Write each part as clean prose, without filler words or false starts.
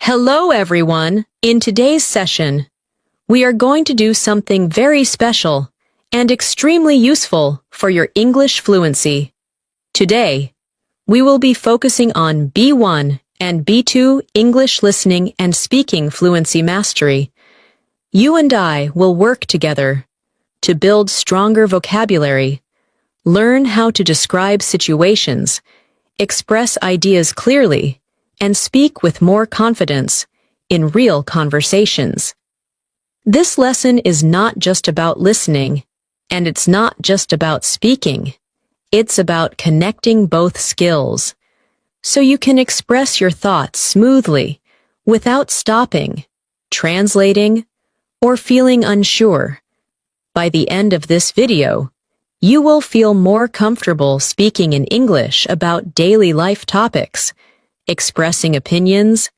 Hello, everyone. In today's session, we are going to do something very special and extremely useful for your English fluency. Today, we will be focusing on B1 and B2 English listening and speaking fluency mastery. You and I will work together to build stronger vocabulary, learn how to describe situations, express ideas clearly, and speak with more confidence in real conversations. This lesson is not just about listening, and it's not just about speaking. It's about connecting both skills, so you can express your thoughts smoothly without stopping, translating, or feeling unsure. By the end of this video, you will feel more comfortable speaking in English about daily life topics, expressing opinions,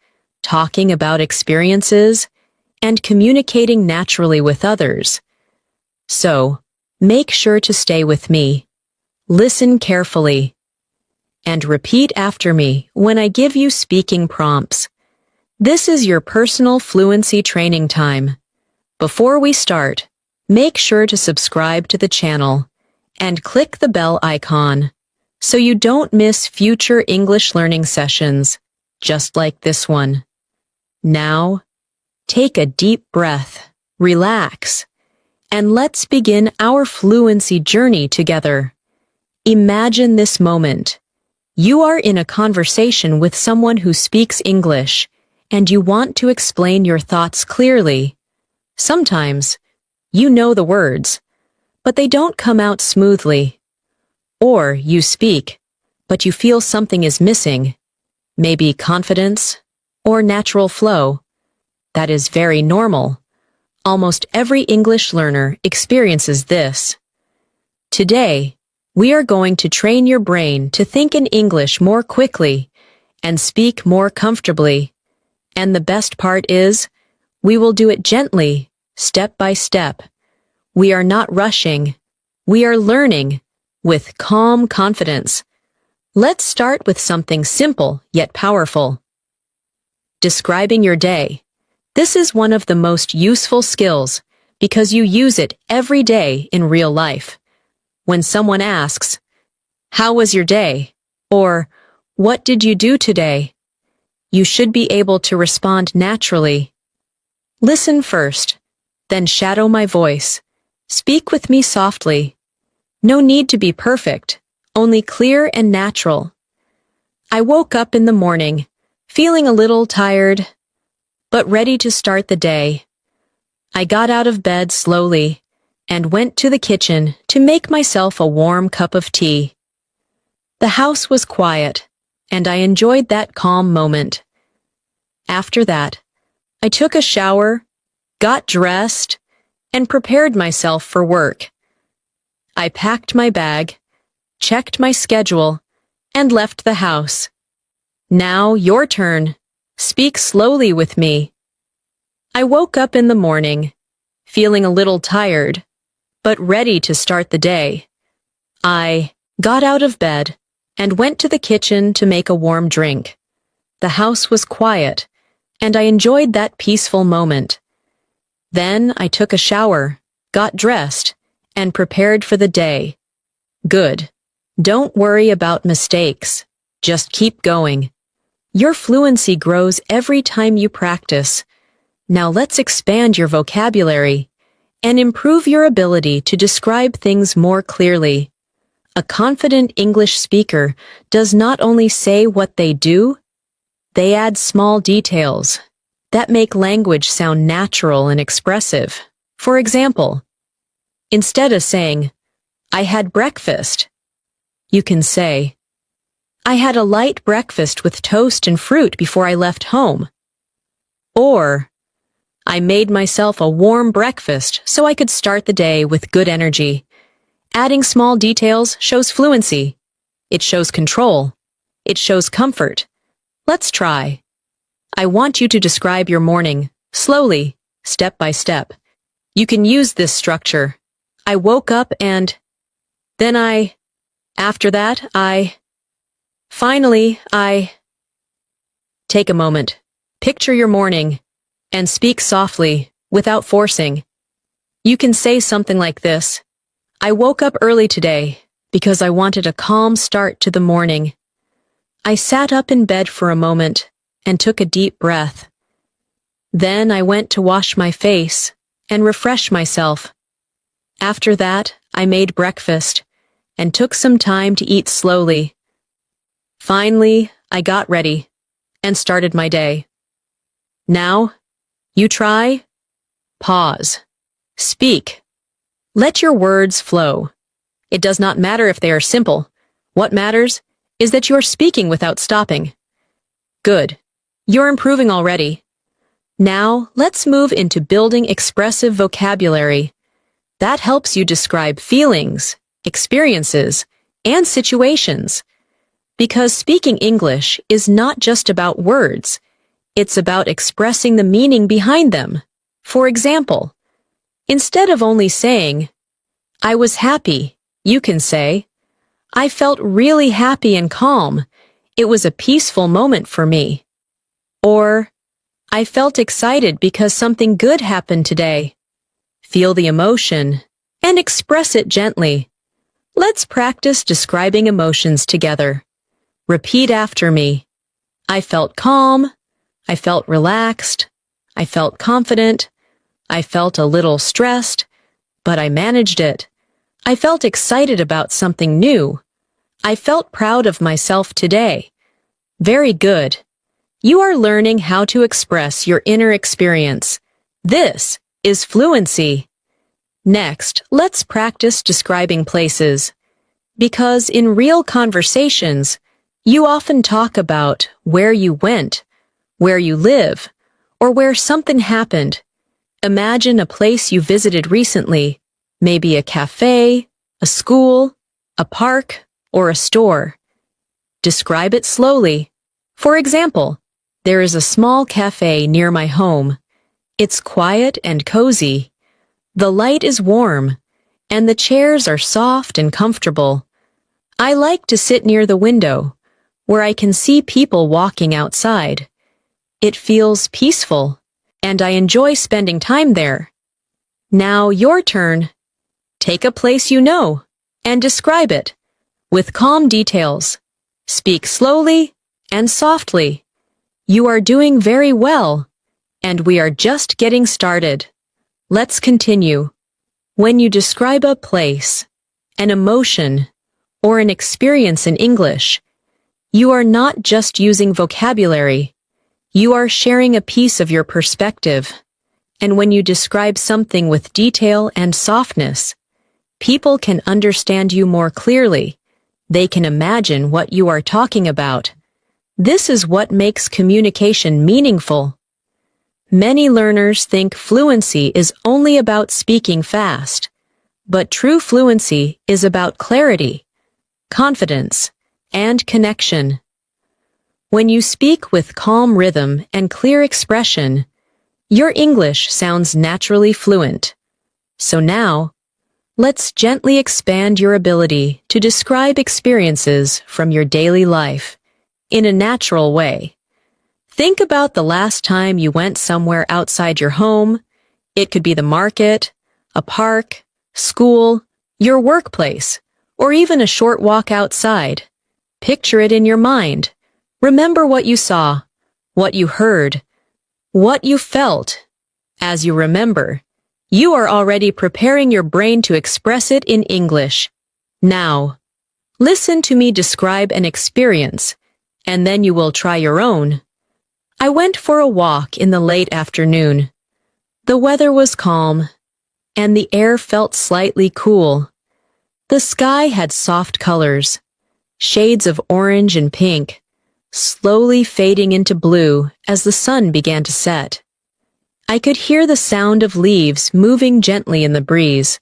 talking about experiences, and communicating naturally with others. So, make sure to stay with me. Listen carefully, and repeat after me when I give you speaking prompts. This is your personal fluency training time. Before we start, make sure to subscribe to the channel and click the bell icon so you don't miss future English learning sessions, just like this one. Now, take a deep breath, relax, and let's begin our fluency journey together. Imagine this moment. You are in a conversation with someone who speaks English, and you want to explain your thoughts clearly. Sometimes, you know the words, but they don't come out smoothly. Or you speak, but you feel something is missing, maybe confidence or natural flow. That is very normal. Almost every English learner experiences this. Today, we are going to train your brain to think in English more quickly and speak more comfortably. And the best part is, we will do it gently, step by step. We are not rushing. We are learning with calm confidence. Let's start with something simple yet powerful. Describing your day. This is one of the most useful skills because you use it every day in real life. When someone asks, "How was your day?" or "What did you do today?" you should be able to respond naturally. Listen first, then shadow my voice. Speak with me softly. No need to be perfect, only clear and natural. I woke up in the morning, feeling a little tired, but ready to start the day. I got out of bed slowly and went to the kitchen to make myself a warm cup of tea. The house was quiet, and I enjoyed that calm moment. After that, I took a shower, got dressed, and prepared myself for work. I packed my bag, checked my schedule, and left the house. Now, your turn. Speak slowly with me. I woke up in the morning, feeling a little tired, but ready to start the day. I got out of bed and went to the kitchen to make a warm drink. The house was quiet, and I enjoyed that peaceful moment. Then I took a shower, got dressed, and prepared for the day. Good. Don't worry about mistakes. Just keep going. Your fluency grows every time you practice. Now let's expand your vocabulary and improve your ability to describe things more clearly. A confident English speaker does not only say what they do, they add small details that make language sound natural and expressive. For example, instead of saying, "I had breakfast," you can say, "I had a light breakfast with toast and fruit before I left home." Or, "I made myself a warm breakfast so I could start the day with good energy." Adding small details shows fluency. It shows control. It shows comfort. Let's try. I want you to describe your morning, slowly, step by step. You can use this structure. I woke up and then after that, finally, take a moment. Picture your morning and speak softly, without forcing. You can say something like this: I woke up early today because I wanted a calm start to the morning. I sat up in bed for a moment and took a deep breath. Then I went to wash my face and refresh myself. After that, I made breakfast and took some time to eat slowly. Finally, I got ready and started my day. Now, you try. Pause. Speak. Let your words flow. It does not matter if they are simple. What matters is that you're speaking without stopping. Good. You're improving already. Now, let's move into building expressive vocabulary. That helps you describe feelings, experiences, and situations. Because speaking English is not just about words, it's about expressing the meaning behind them. For example, instead of only saying, I was happy, you can say, I felt really happy and calm. It was a peaceful moment for me. Or, I felt excited because something good happened today. Feel the emotion and express it gently. Let's practice describing emotions together. Repeat after me. I felt calm. I felt relaxed. I felt confident. I felt a little stressed, but I managed it. I felt excited about something new. I felt proud of myself today. Very good. You are learning how to express your inner experience. This is fluency. Next, let's practice describing places. Because in real conversations, you often talk about where you went, where you live, or where something happened. Imagine a place you visited recently, maybe a cafe, a school, a park, or a store. Describe it slowly. For example, there is a small cafe near my home. It's quiet and cozy. The light is warm, and the chairs are soft and comfortable. I like to sit near the window, where I can see people walking outside. It feels peaceful, and I enjoy spending time there. Now your turn. Take a place you know, and describe it, with calm details. Speak slowly and softly. You are doing very well, and we are just getting started. Let's continue. When you describe a place, an emotion, or an experience in English, you are not just using vocabulary. You are sharing a piece of your perspective. And when you describe something with detail and softness, people can understand you more clearly. They can imagine what you are talking about. This is what makes communication meaningful. Many learners think fluency is only about speaking fast, but true fluency is about clarity, confidence, and connection. When you speak with calm rhythm and clear expression, your English sounds naturally fluent. So now, let's gently expand your ability to describe experiences from your daily life in a natural way. Think about the last time you went somewhere outside your home. It could be the market, a park, school, your workplace, or even a short walk outside. Picture it in your mind. Remember what you saw, what you heard, what you felt. As you remember, you are already preparing your brain to express it in English. Now, listen to me describe an experience, and then you will try your own. I went for a walk in the late afternoon. The weather was calm, and the air felt slightly cool. The sky had soft colors, shades of orange and pink, slowly fading into blue as the sun began to set. I could hear the sound of leaves moving gently in the breeze.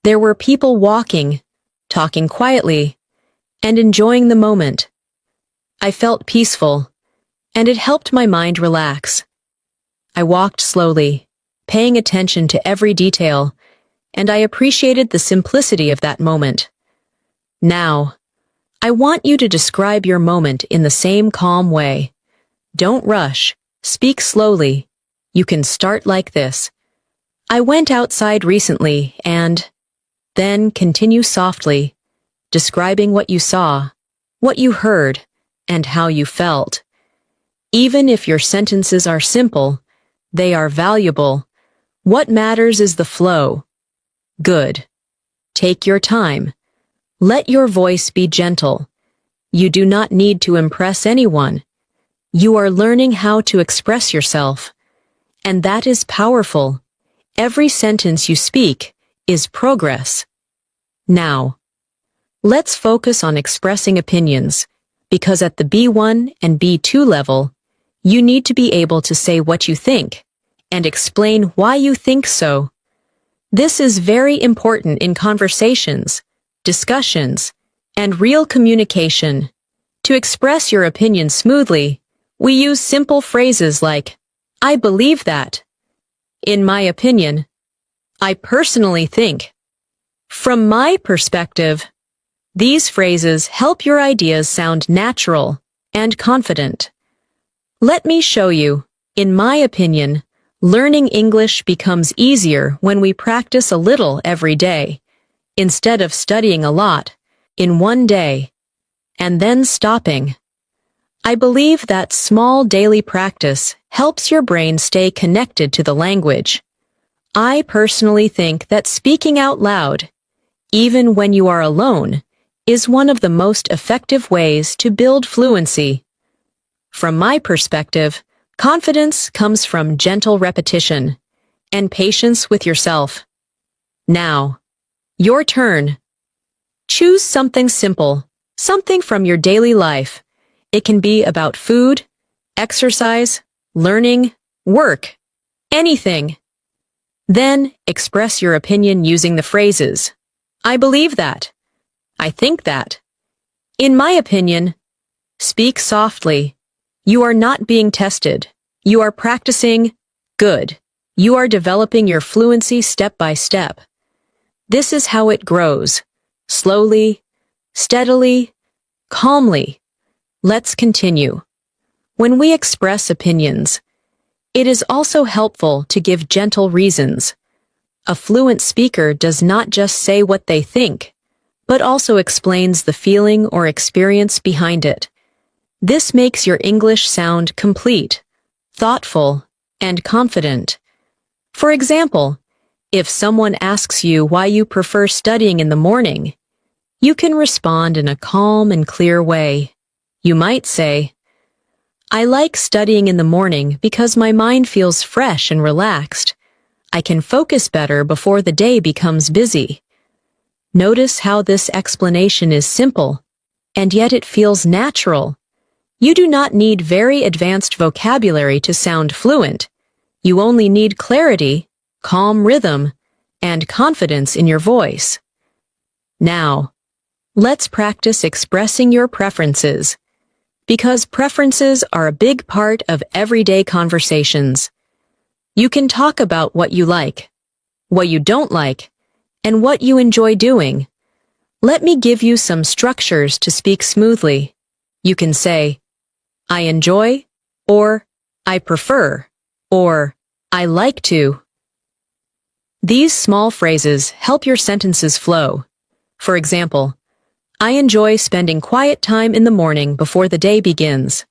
There were people walking, talking quietly, and enjoying the moment. I felt peaceful, and it helped my mind relax. I walked slowly, paying attention to every detail, and I appreciated the simplicity of that moment. Now, I want you to describe your moment in the same calm way. Don't rush. Speak slowly. You can start like this. I went outside recently and... Then continue softly, describing what you saw, what you heard, and how you felt. Even if your sentences are simple, they are valuable. What matters is the flow. Good. Take your time. Let your voice be gentle. You do not need to impress anyone. You are learning how to express yourself. And that is powerful. Every sentence you speak is progress. Now, let's focus on expressing opinions, because at the B1 and B2 level, you need to be able to say what you think and explain why you think so. This is very important in conversations, discussions, and real communication. To express your opinion smoothly, we use simple phrases like, I believe that. In my opinion. I personally think. From my perspective. These phrases help your ideas sound natural and confident. Let me show you. In my opinion, learning English becomes easier when we practice a little every day, instead of studying a lot, in one day, and then stopping. I believe that small daily practice helps your brain stay connected to the language. I personally think that speaking out loud, even when you are alone, is one of the most effective ways to build fluency. From my perspective, confidence comes from gentle repetition and patience with yourself. Now, your turn. Choose something simple, something from your daily life. It can be about food, exercise, learning, work, anything. Then express your opinion using the phrases, I believe that. I think that. In my opinion. Speak softly. You are not being tested. You are practicing. Good. You are developing your fluency step by step. This is how it grows. Slowly, steadily, calmly. Let's continue. When we express opinions, it is also helpful to give gentle reasons. A fluent speaker does not just say what they think, but also explains the feeling or experience behind it. This makes your English sound complete, thoughtful, and confident. For example, if someone asks you why you prefer studying in the morning, you can respond in a calm and clear way. You might say, I like studying in the morning because my mind feels fresh and relaxed. I can focus better before the day becomes busy. Notice how this explanation is simple, and yet it feels natural. You do not need very advanced vocabulary to sound fluent. You only need clarity, calm rhythm, and confidence in your voice. Now, let's practice expressing your preferences, because preferences are a big part of everyday conversations. You can talk about what you like, what you don't like, and what you enjoy doing. Let me give you some structures to speak smoothly. You can say, I enjoy, or I prefer, or I like to. These small phrases help your sentences flow. For example, I enjoy spending quiet time in the morning before the day begins.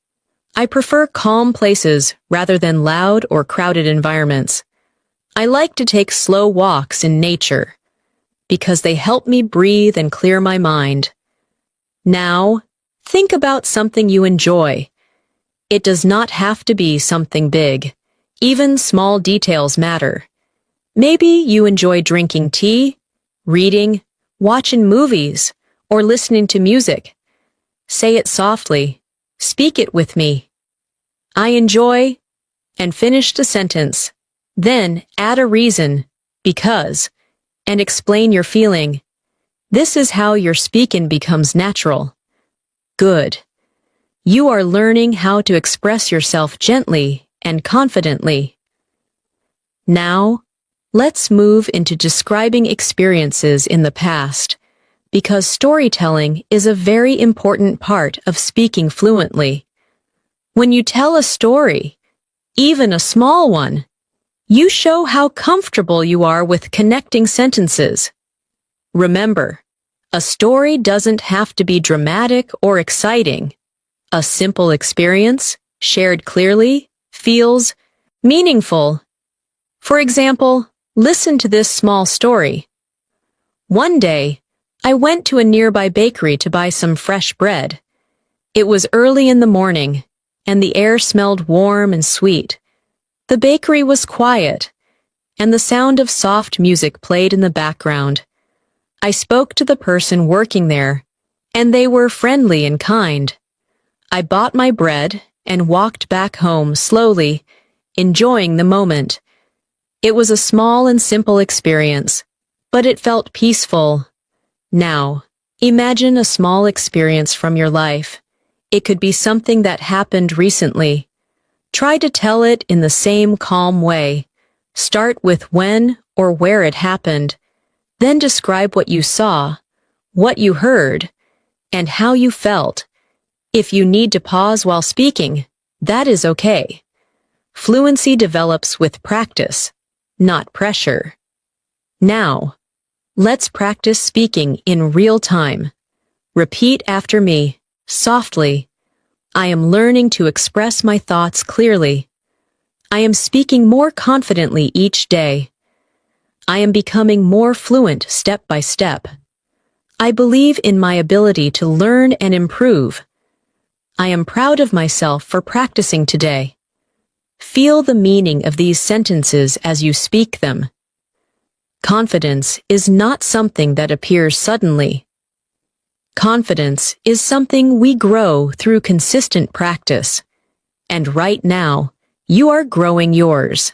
I prefer calm places rather than loud or crowded environments. I like to take slow walks in nature because they help me breathe and clear my mind. Now, think about something you enjoy. It does not have to be something big. Even small details matter. Maybe you enjoy drinking tea, reading, watching movies, or listening to music. Say it softly. Speak it with me. I enjoy, and finish the sentence. Then add a reason, because, and explain your feeling. This is how your speaking becomes natural. Good. You are learning how to express yourself gently and confidently. Now, let's move into describing experiences in the past, because storytelling is a very important part of speaking fluently. When you tell a story, even a small one. You show how comfortable you are with connecting sentences. Remember, a story doesn't have to be dramatic or exciting. A simple experience, shared clearly, feels meaningful. For example, listen to this small story. One day, I went to a nearby bakery to buy some fresh bread. It was early in the morning, and the air smelled warm and sweet. The bakery was quiet, and the sound of soft music played in the background. I spoke to the person working there, and they were friendly and kind. I bought my bread and walked back home slowly, enjoying the moment. It was a small and simple experience, but it felt peaceful. Now, imagine a small experience from your life. It could be something that happened recently. Try to tell it in the same calm way. Start with when or where it happened. Then describe what you saw, what you heard, and how you felt. If you need to pause while speaking, that is okay. Fluency develops with practice, not pressure. Now, let's practice speaking in real time. Repeat after me, softly. I am learning to express my thoughts clearly. I am speaking more confidently each day. I am becoming more fluent step by step. I believe in my ability to learn and improve. I am proud of myself for practicing today. Feel the meaning of these sentences as you speak them. Confidence is not something that appears suddenly. Confidence is something we grow through consistent practice. And right now, you are growing yours.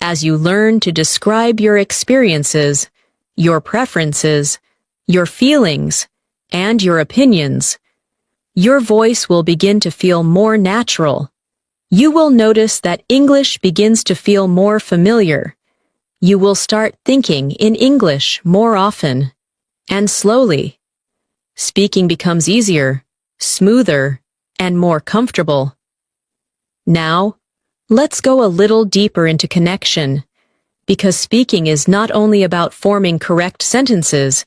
As you learn to describe your experiences, your preferences, your feelings, and your opinions, your voice will begin to feel more natural. You will notice that English begins to feel more familiar. You will start thinking in English more often, and slowly. Speaking becomes easier, smoother, and more comfortable. Now, let's go a little deeper into connection, because speaking is not only about forming correct sentences,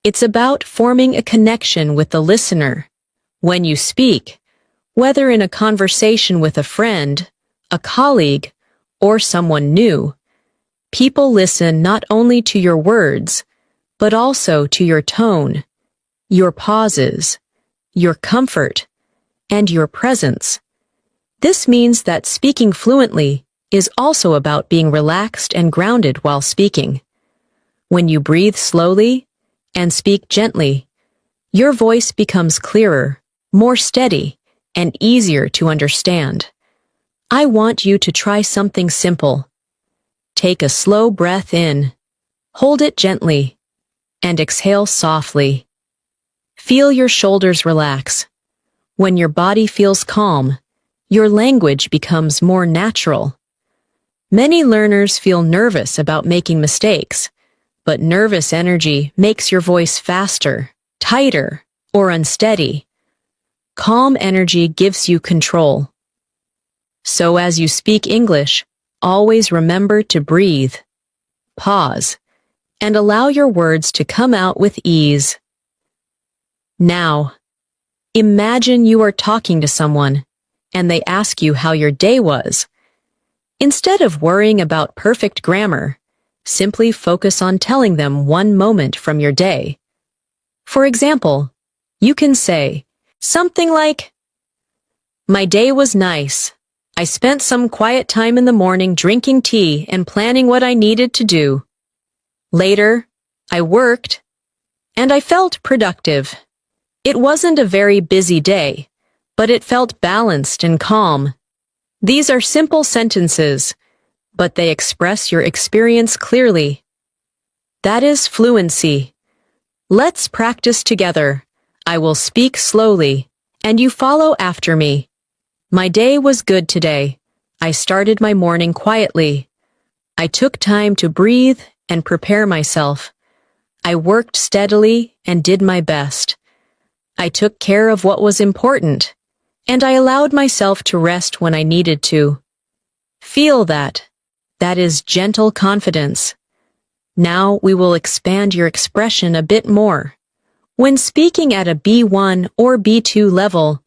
it's about forming a connection with the listener. When you speak, whether in a conversation with a friend, a colleague, or someone new, people listen not only to your words, but also to your tone, your pauses, your comfort, and your presence. This means that speaking fluently is also about being relaxed and grounded while speaking. When you breathe slowly and speak gently, your voice becomes clearer, more steady, and easier to understand. I want you to try something simple. Take a slow breath in, hold it gently, and exhale softly. Feel your shoulders relax. When your body feels calm, your language becomes more natural. Many learners feel nervous about making mistakes, but nervous energy makes your voice faster, tighter, or unsteady. Calm energy gives you control. So as you speak English, always remember to breathe, pause, and allow your words to come out with ease. Now, imagine you are talking to someone, and they ask you how your day was. Instead of worrying about perfect grammar, simply focus on telling them one moment from your day. For example, you can say something like, "My day was nice. I spent some quiet time in the morning drinking tea and planning what I needed to do. Later, I worked, and I felt productive. It wasn't a very busy day, but it felt balanced and calm." These are simple sentences, but they express your experience clearly. That is fluency. Let's practice together. I will speak slowly, and you follow after me. My day was good today. I started my morning quietly. I took time to breathe and prepare myself. I worked steadily and did my best. I took care of what was important, and I allowed myself to rest when I needed to. Feel that. That is gentle confidence. Now we will expand your expression a bit more. When speaking at a B1 or B2 level,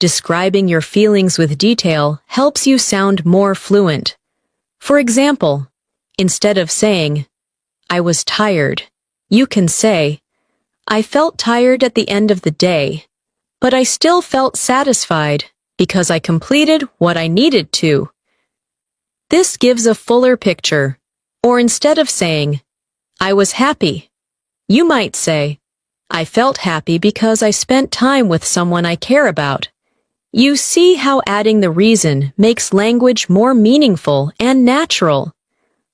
describing your feelings with detail helps you sound more fluent. For example, instead of saying, "I was tired," you can say, "I felt tired at the end of the day, but I still felt satisfied because I completed what I needed to." This gives a fuller picture. Or instead of saying, "I was happy," you might say, "I felt happy because I spent time with someone I care about." You see how adding the reason makes language more meaningful and natural.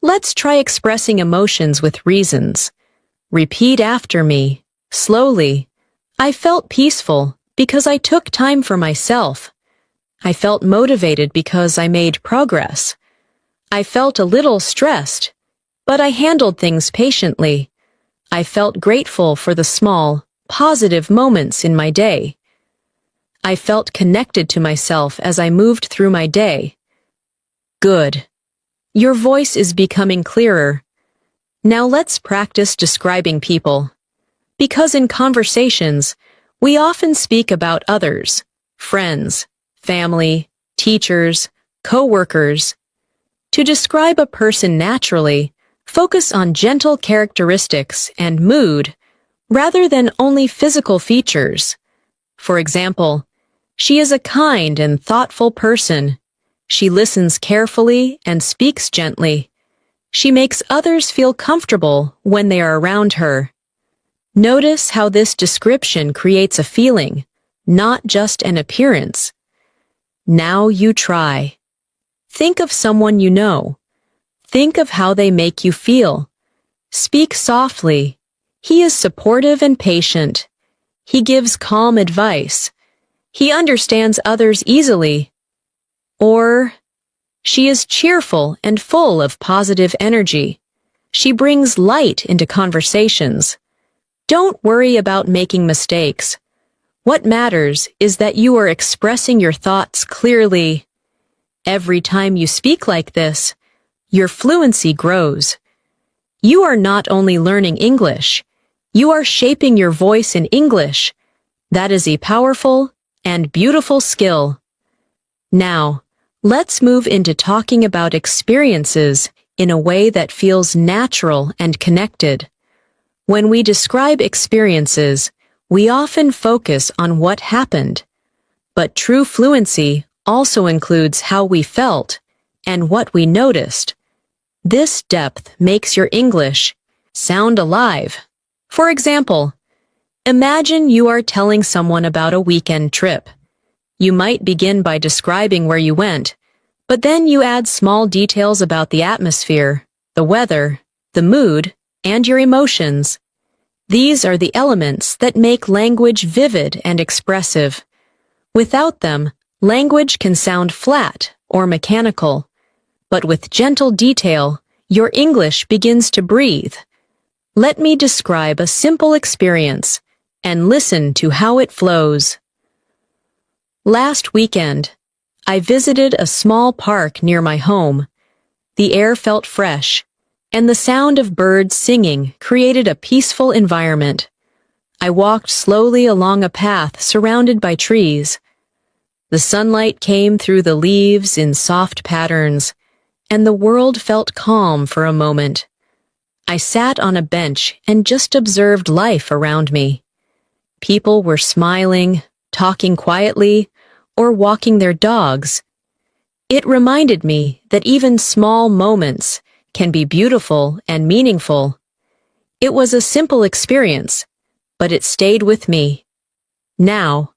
Let's try expressing emotions with reasons. Repeat after me, slowly. "I felt peaceful because I took time for myself. I felt motivated because I made progress. I felt a little stressed, but I handled things patiently. I felt grateful for the small, positive moments in my day. I felt connected to myself as I moved through my day." Good. Your voice is becoming clearer. Now let's practice describing people. Because in conversations, we often speak about others, friends, family, teachers, co-workers. To describe a person naturally, focus on gentle characteristics and mood rather than only physical features. For example, "She is a kind and thoughtful person. She listens carefully and speaks gently. She makes others feel comfortable when they are around her." Notice how this description creates a feeling, not just an appearance. Now you try. Think of someone you know. Think of how they make you feel. Speak softly. "He is supportive and patient. He gives calm advice. He understands others easily." Or, "She is cheerful and full of positive energy. She brings light into conversations." Don't worry about making mistakes. What matters is that you are expressing your thoughts clearly. Every time you speak like this, your fluency grows. You are not only learning English, you are shaping your voice in English. That is a powerful and beautiful skill. Now, let's move into talking about experiences in a way that feels natural and connected. When we describe experiences, we often focus on what happened. But true fluency also includes how we felt and what we noticed. This depth makes your English sound alive. For example, imagine you are telling someone about a weekend trip. You might begin by describing where you went, but then you add small details about the atmosphere, the weather, the mood, and your emotions. These are the elements that make language vivid and expressive. Without them, language can sound flat or mechanical. But with gentle detail, your English begins to breathe. Let me describe a simple experience and listen to how it flows. Last weekend, I visited a small park near my home. The air felt fresh, and the sound of birds singing created a peaceful environment. I walked slowly along a path surrounded by trees. The sunlight came through the leaves in soft patterns, and the world felt calm for a moment. I sat on a bench and just observed life around me. People were smiling, talking quietly, or walking their dogs. It reminded me that even small moments can be beautiful and meaningful. It was a simple experience, but it stayed with me. Now,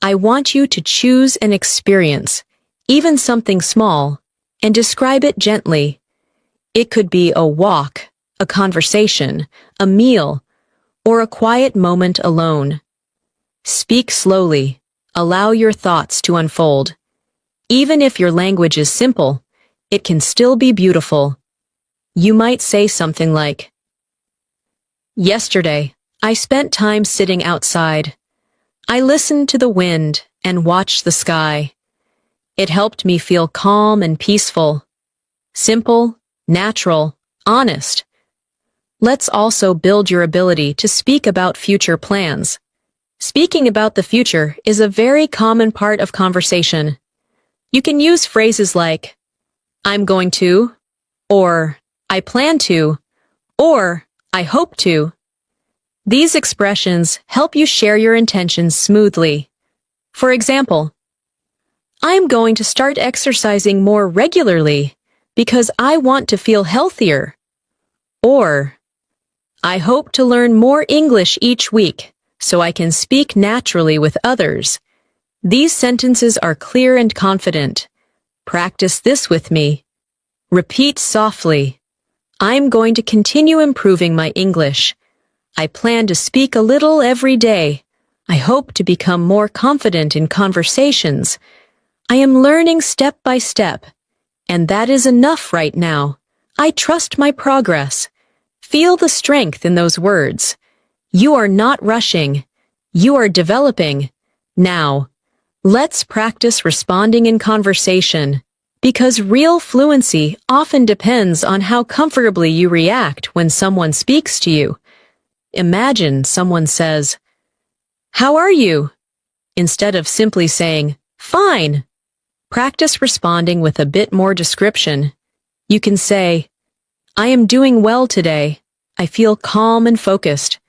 I want you to choose an experience, even something small, and describe it gently. It could be a walk, a conversation, a meal, or a quiet moment alone. Speak slowly. Allow your thoughts to unfold. Even if your language is simple, it can still be beautiful. You might say something like, "Yesterday, I spent time sitting outside. I listened to the wind and watched the sky. It helped me feel calm and peaceful. simple, natural, honest. Let's also build your ability to speak about future plans. Speaking about the future is a very common part of conversation. You can use phrases like, I'm going to, or I plan to, or I hope to. These expressions help you share your intentions smoothly. For example, I'm going to start exercising more regularly because I want to feel healthier. Or, I hope to learn more English each week so I can speak naturally with others. These sentences are clear and confident. Practice this with me. Repeat softly. I'm going to continue improving my English. I plan to speak a little every day. I hope to become more confident in conversations. I am learning step by step, and that is enough right now. I trust my progress. Feel the strength in those words. You are not rushing. You are developing. Now, let's practice responding in conversation, because real fluency often depends on how comfortably you react when someone speaks to you. Imagine someone says, "How are you?" instead of simply saying, "Fine." Practice responding with a bit more description. You can say, I am doing well today. I feel calm and focused.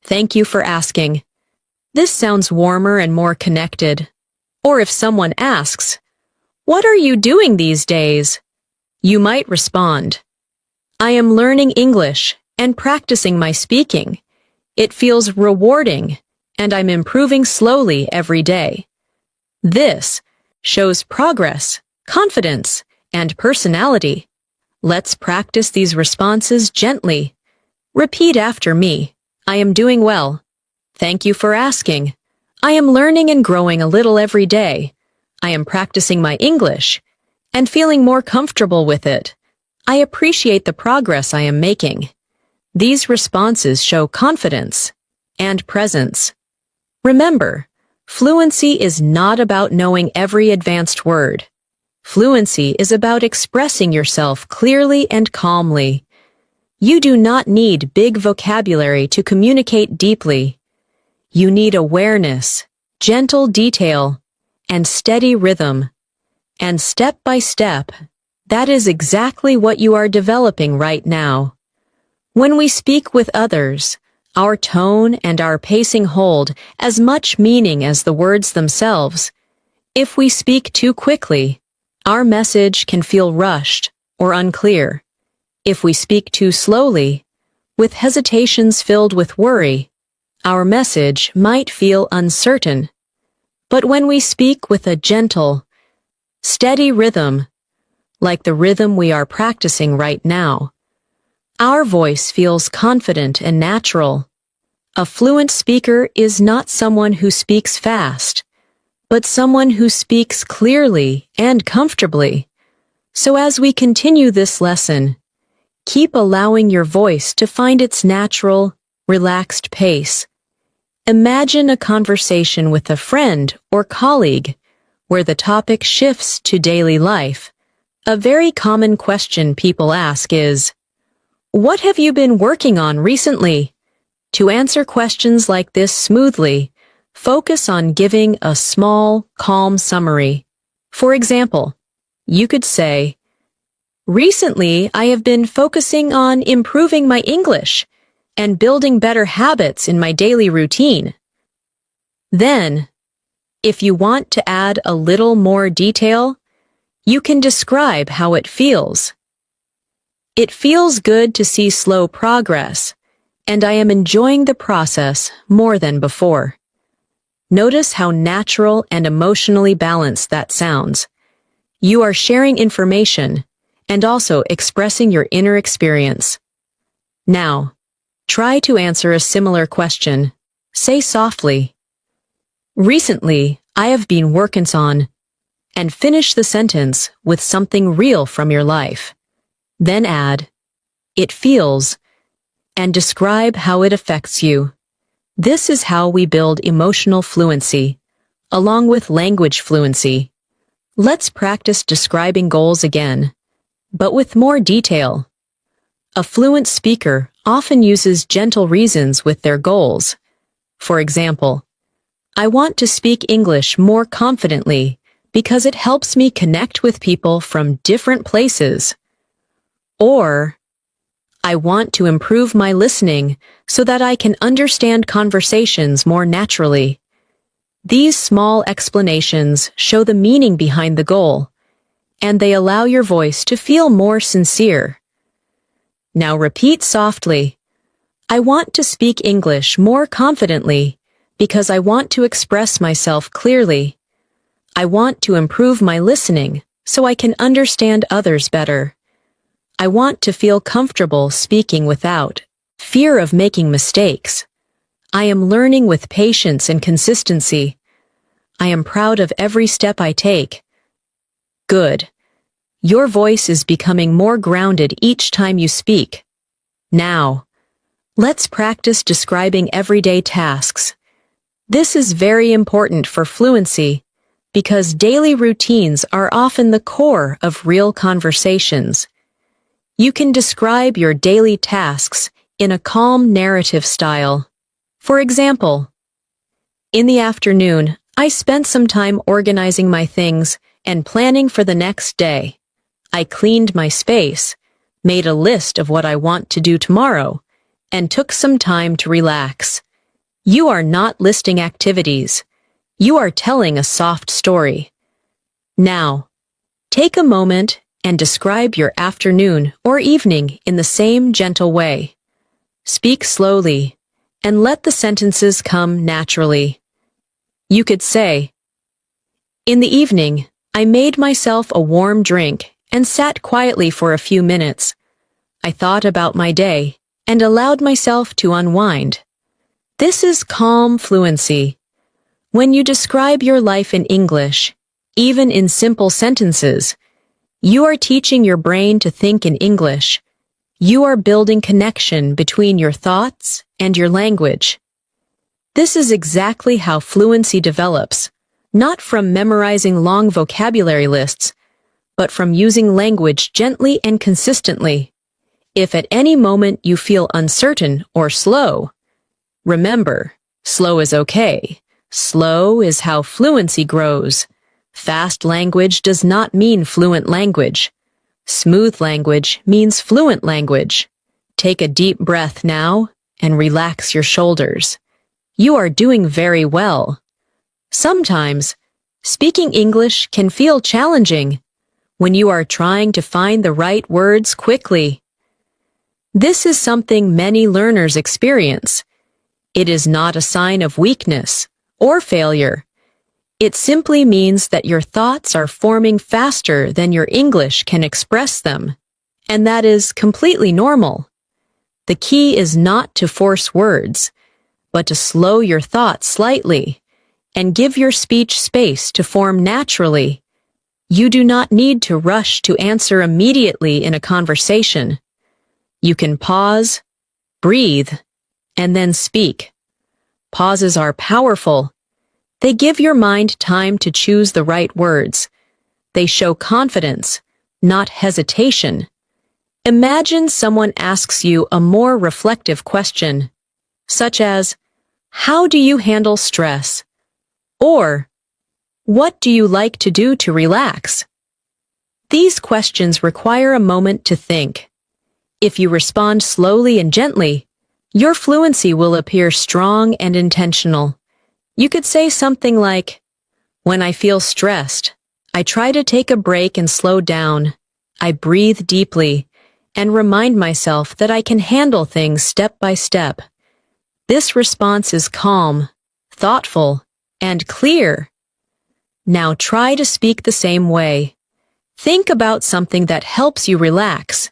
Thank you for asking. This sounds warmer and more connected. Or if someone asks, what are you doing these days? You might respond, I am learning English and practicing my speaking. It feels rewarding, and I'm improving slowly every day. This shows progress, confidence, and personality. Let's practice these responses gently. Repeat after me. I am doing well. Thank you for asking. I am learning and growing a little every day. I am practicing my English and feeling more comfortable with it. I appreciate the progress I am making. These responses show confidence and presence. Remember, fluency is not about knowing every advanced word. Fluency is about expressing yourself clearly and calmly. You do not need big vocabulary to communicate deeply. You need awareness, gentle detail, and steady rhythm. And step by step, that is exactly what you are developing right now. When we speak with others, our tone and our pacing hold as much meaning as the words themselves. If we speak too quickly, our message can feel rushed or unclear. If we speak too slowly, with hesitations filled with worry, our message might feel uncertain. But when we speak with a gentle, steady rhythm, like the rhythm we are practicing right now, our voice feels confident and natural. A fluent speaker is not someone who speaks fast, but someone who speaks clearly and comfortably. So as we continue this lesson, keep allowing your voice to find its natural, relaxed pace. Imagine a conversation with a friend or colleague where the topic shifts to daily life. A very common question people ask is, what have you been working on recently? To answer questions like this smoothly, focus on giving a small, calm summary. For example, you could say, recently I have been focusing on improving my English and building better habits in my daily routine. Then, if you want to add a little more detail, you can describe how it feels. It feels good to see slow progress, and I am enjoying the process more than before. Notice how natural and emotionally balanced that sounds. You are sharing information and also expressing your inner experience. Now, try to answer a similar question. Say softly, recently, I have been working on, and finish the sentence with something real from your life. Then add, it feels, and describe how it affects you. This is how we build emotional fluency, along with language fluency. Let's practice describing goals again. but with more detail. A fluent speaker often uses gentle reasons with their goals. For example, I want to speak English more confidently because it helps me connect with people from different places. Or, I want to improve my listening so that I can understand conversations more naturally. These small explanations show the meaning behind the goal, and they allow your voice to feel more sincere. Now repeat softly. I want to speak English more confidently because I want to express myself clearly. I want to improve my listening so I can understand others better. I want to feel comfortable speaking without fear of making mistakes. I am learning with patience and consistency. I am proud of every step I take. Good. Your voice is becoming more grounded each time you speak. Now, let's practice describing everyday tasks. This is very important for fluency because daily routines are often the core of real conversations. You can describe your daily tasks in a calm narrative style. For example, in the afternoon, I spent some time organizing my things and planning for the next day. I cleaned my space, made a list of what I want to do tomorrow, and took some time to relax. You are not listing activities. You are telling a soft story. Now, take a moment and describe your afternoon or evening in the same gentle way. Speak slowly and let the sentences come naturally. You could say, in the evening, I made myself a warm drink and sat quietly for a few minutes. I thought about my day and allowed myself to unwind. This is calm fluency. When you describe your life in English, even in simple sentences, you are teaching your brain to think in English. You are building connection between your thoughts and your language. This is exactly how fluency develops, not from memorizing long vocabulary lists, but from using language gently and consistently. If at any moment you feel uncertain or slow, remember, slow is okay. Slow is how fluency grows. Fast language does not mean fluent language. Smooth language means fluent language. Take a deep breath now and relax your shoulders. You are doing very well. Sometimes, speaking English can feel challenging when you are trying to find the right words quickly. This is something many learners experience. It is not a sign of weakness or failure. It simply means that your thoughts are forming faster than your English can express them, and that is completely normal. The key is not to force words, but to slow your thoughts slightly and give your speech space to form naturally. You do not need to rush to answer immediately in a conversation. You can pause, breathe, and then speak. Pauses are powerful. They give your mind time to choose the right words. They show confidence, not hesitation. Imagine someone asks you a more reflective question, such as, how do you handle stress? Or, what do you like to do to relax? These questions require a moment to think. If you respond slowly and gently, your fluency will appear strong and intentional. You could say something like, when I feel stressed, I try to take a break and slow down. I breathe deeply and remind myself that I can handle things step by step. This response is calm, thoughtful, and clear. Now try to speak the same way. Think about something that helps you relax.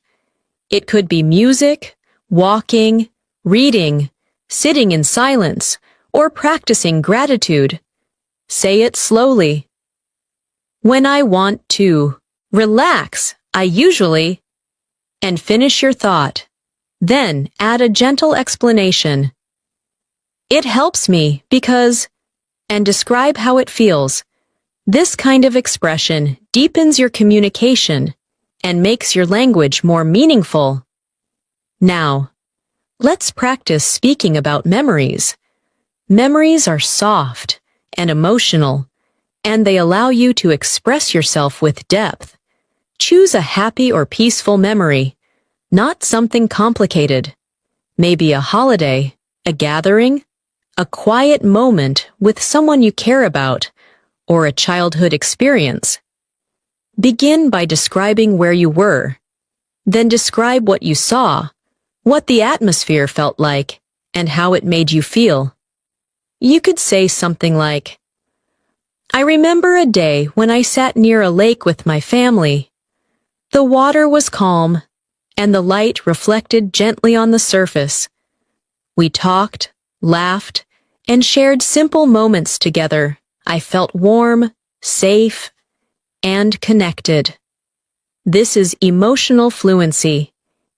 It could be music, walking, reading, sitting in silence, or practicing gratitude. Say it slowly. When I want to relax, I usually, and finish your thought. Then add a gentle explanation. It helps me because, and describe how it feels. This kind of expression deepens your communication and makes your language more meaningful. Now, let's practice speaking about memories. Memories are soft and emotional, and they allow you to express yourself with depth. Choose a happy or peaceful memory, not something complicated. Maybe a holiday, a gathering, a quiet moment with someone you care about, or a childhood experience. Begin by describing where you were. Then describe what you saw, what the atmosphere felt like, and how it made you feel. You could say something like, I remember a day when I sat near a lake with my family. The water was calm, and the light reflected gently on the surface. We talked, laughed, and shared simple moments together. I felt warm, safe, and connected. This is emotional fluency.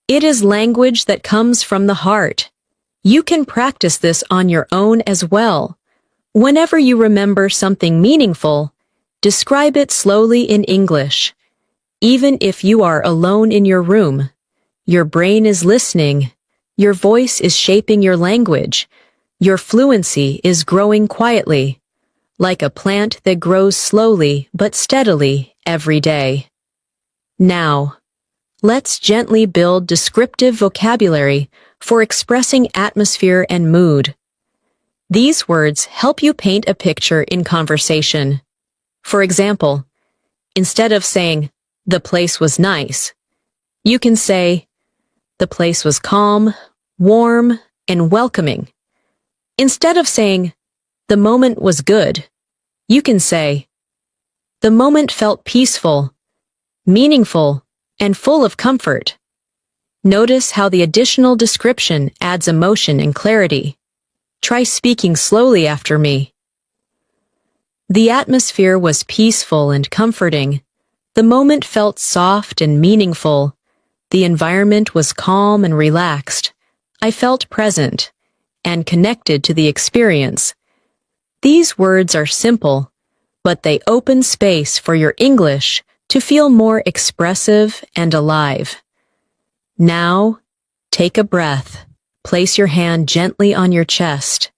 It is language that comes from the heart. You can practice this on your own as well. Whenever you remember something meaningful, describe it slowly in English. Even if you are alone in your room, your brain is listening. Your voice is shaping your language. Your fluency is growing quietly, like a plant that grows slowly but steadily every day. Now, let's gently build descriptive vocabulary for expressing atmosphere and mood. These words help you paint a picture in conversation. For example, instead of saying, the place was nice, you can say, the place was calm, warm, and welcoming. Instead of saying, the moment was good, you can say, the moment felt peaceful, meaningful, and full of comfort. Notice how the additional description adds emotion and clarity. Try speaking slowly after me. The atmosphere was peaceful and comforting. The moment felt soft and meaningful. The environment was calm and relaxed. I felt present and connected to the experience. These words are simple, but they open space for your English to feel more expressive and alive. Now, take a breath. Place your hand gently on your chest.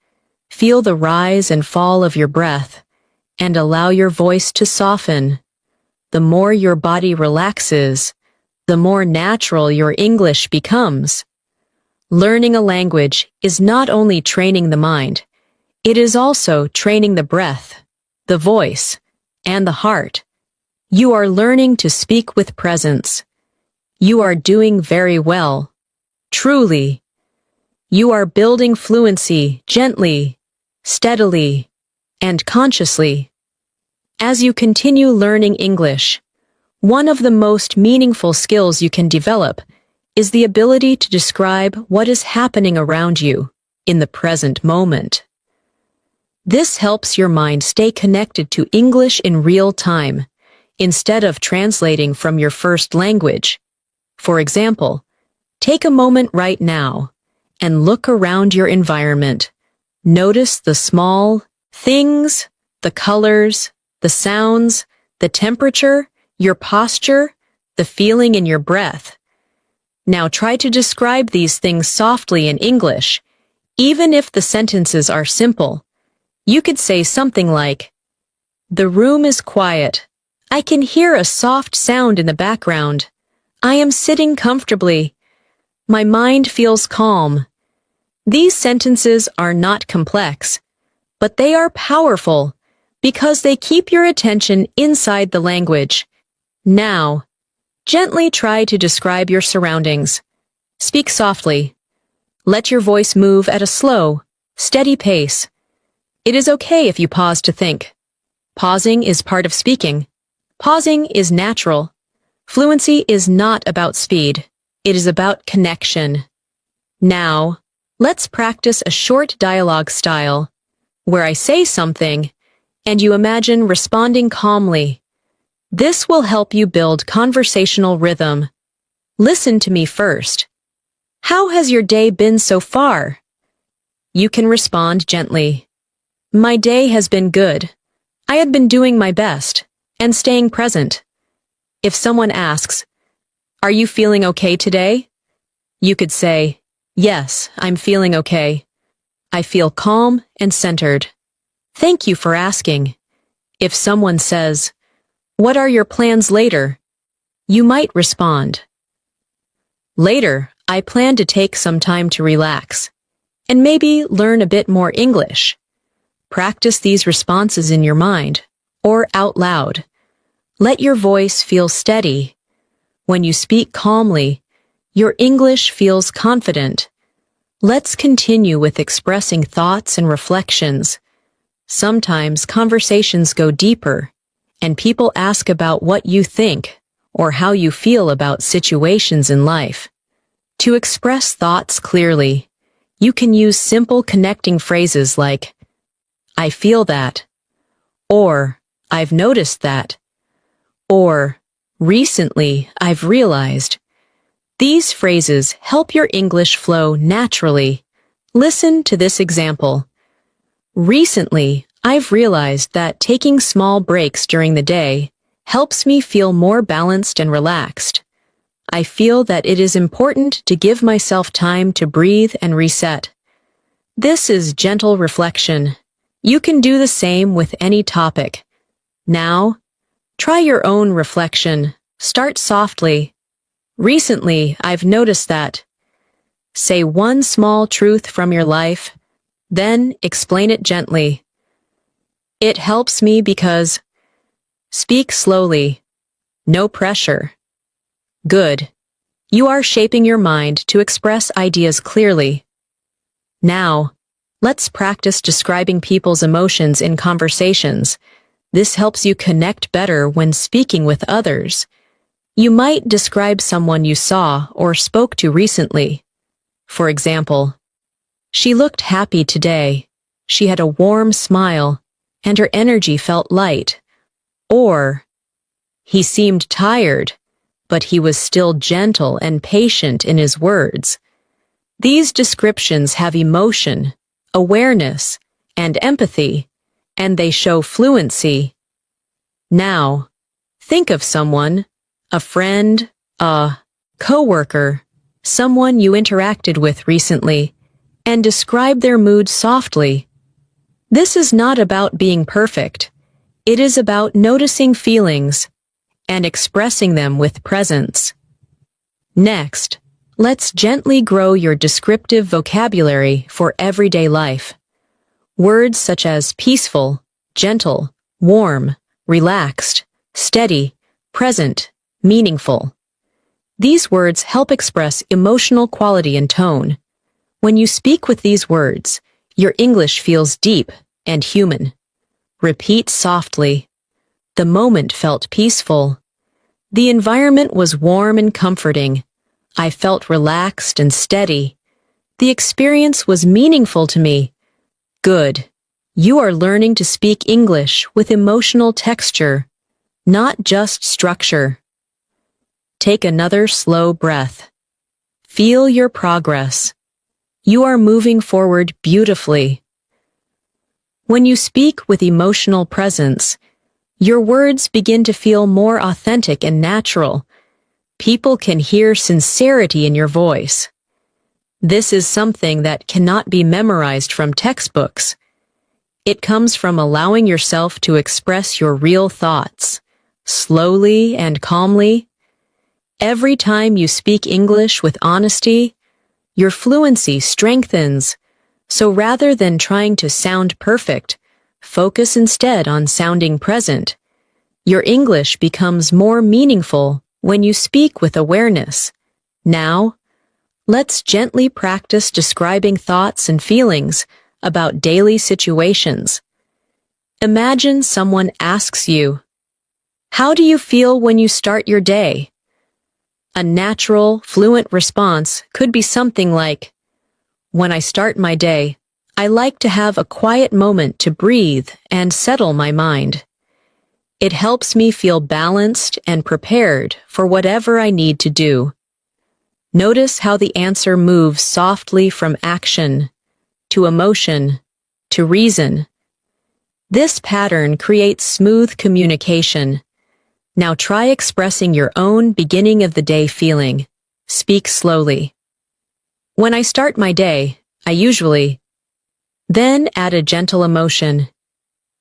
Feel the rise and fall of your breath, and allow your voice to soften. The more your body relaxes, the more natural your English becomes. Learning a language is not only training the mind, it is also training the breath, the voice, and the heart. You are learning to speak with presence. You are doing very well. Truly. You are building fluency gently, steadily, and consciously. As you continue learning English, one of the most meaningful skills you can develop is the ability to describe what is happening around you in the present moment. This helps your mind stay connected to English in real time, instead of translating from your first language. For example, take a moment right now and look around your environment. Notice the small things, the colors, the sounds, the temperature, your posture, the feeling in your breath. Now try to describe these things softly in English, even if the sentences are simple. You could say something like, the room is quiet. I can hear a soft sound in the background. I am sitting comfortably. My mind feels calm. These sentences are not complex, but they are powerful because they keep your attention inside the language. Now, gently try to describe your surroundings. Speak softly. Let your voice move at a slow, steady pace. It is okay if you pause to think. Pausing is part of speaking. Pausing is natural. Fluency is not about speed. It is about connection. Now, let's practice a short dialogue style, where I say something, and you imagine responding calmly. This will help you build conversational rhythm. Listen to me first. How has your day been so far? You can respond gently. My day has been good. I have been doing my best and staying present. If someone asks, Are you feeling okay today? You could say, yes, I'm feeling okay. I feel calm and centered. Thank you for asking. If someone says, what are your plans later? You might respond, later, I plan to take some time to relax and maybe learn a bit more English. Practice these responses in your mind or out loud. Let your voice feel steady. When you speak calmly, your English feels confident. Let's continue with expressing thoughts and reflections. Sometimes conversations go deeper, and people ask about what you think or how you feel about situations in life. To express thoughts clearly, you can use simple connecting phrases like, I feel that, or I've noticed that, or recently I've realized. These phrases help your English flow naturally. Listen to this example. Recently, I've realized that taking small breaks during the day helps me feel more balanced and relaxed. I feel that it is important to give myself time to breathe and reset. This is gentle reflection. You can do the same with any topic. Now, try your own reflection. Start softly. Recently, I've noticed that. Say one small truth from your life, then explain it gently. It helps me because. Speak slowly. No pressure. Good. You are shaping your mind to express ideas clearly. Now, let's practice describing people's emotions in conversations. This helps you connect better when speaking with others. You might describe someone you saw or spoke to recently. For example, she looked happy today. She had a warm smile, and her energy felt light. Or, he seemed tired, but he was still gentle and patient in his words. These descriptions have emotion, awareness, and empathy, and they show fluency. Now, think of someone, a friend, a coworker, someone you interacted with recently, and describe their mood softly. This is not about being perfect. It is about noticing feelings and expressing them with presence. Next, let's gently grow your descriptive vocabulary for everyday life. Words such as peaceful, gentle, warm, relaxed, steady, present, meaningful. These words help express emotional quality and tone. When you speak with these words, your English feels deep and human. Repeat softly. The moment felt peaceful. The environment was warm and comforting. I felt relaxed and steady. The experience was meaningful to me. Good. You are learning to speak English with emotional texture, not just structure. Take another slow breath. Feel your progress. You are moving forward beautifully. When you speak with emotional presence, your words begin to feel more authentic and natural. People can hear sincerity in your voice. This is something that cannot be memorized from textbooks. It comes from allowing yourself to express your real thoughts, slowly and calmly. Every time you speak English with honesty, your fluency strengthens. So rather than trying to sound perfect, focus instead on sounding present. Your English becomes more meaningful when you speak with awareness. Now, let's gently practice describing thoughts and feelings about daily situations. Imagine someone asks you, how do you feel when you start your day? A natural, fluent response could be something like, when I start my day, I like to have a quiet moment to breathe and settle my mind. It helps me feel balanced and prepared for whatever I need to do. Notice how the answer moves softly from action to emotion to reason. This pattern creates smooth communication. Now try expressing your own beginning of the day feeling. Speak slowly. When I start my day, I usually then add a gentle emotion.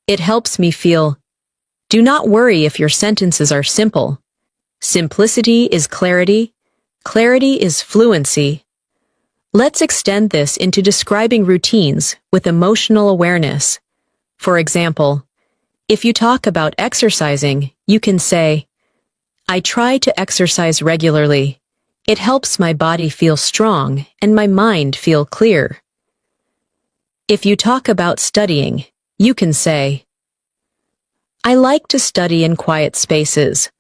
It helps me feel. Do not worry if your sentences are simple. Simplicity is clarity. Clarity is fluency. Let's extend this into describing routines with emotional awareness. For example, if you talk about exercising, you can say, I try to exercise regularly. It helps my body feel strong and my mind feel clear. If you talk about studying, you can say, I like to study in quiet spaces.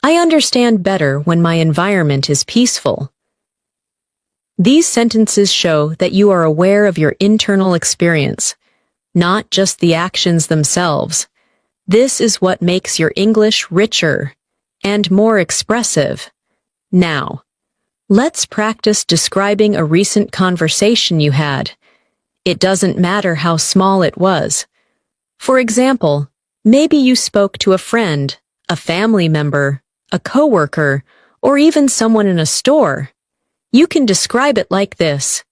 I understand better when my environment is peaceful. These sentences show that you are aware of your internal experience, not just the actions themselves. This is what makes your English richer and more expressive. Now, let's practice describing a recent conversation you had. It doesn't matter how small it was. For example, maybe you spoke to a friend, a family member, a coworker, or even someone in a store. You can describe it like this.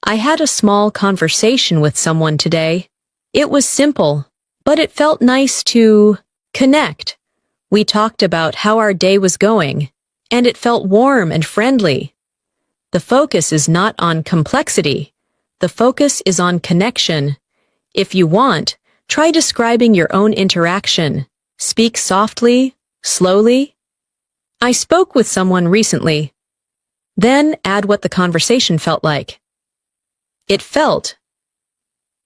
I had a small conversation with someone today. It was simple, but it felt nice to connect. We talked about how our day was going, and it felt warm and friendly. The focus is not on complexity. The focus is on connection. If you want, try describing your own interaction. Speak softly, slowly. I spoke with someone recently. Then add what the conversation felt like. It felt.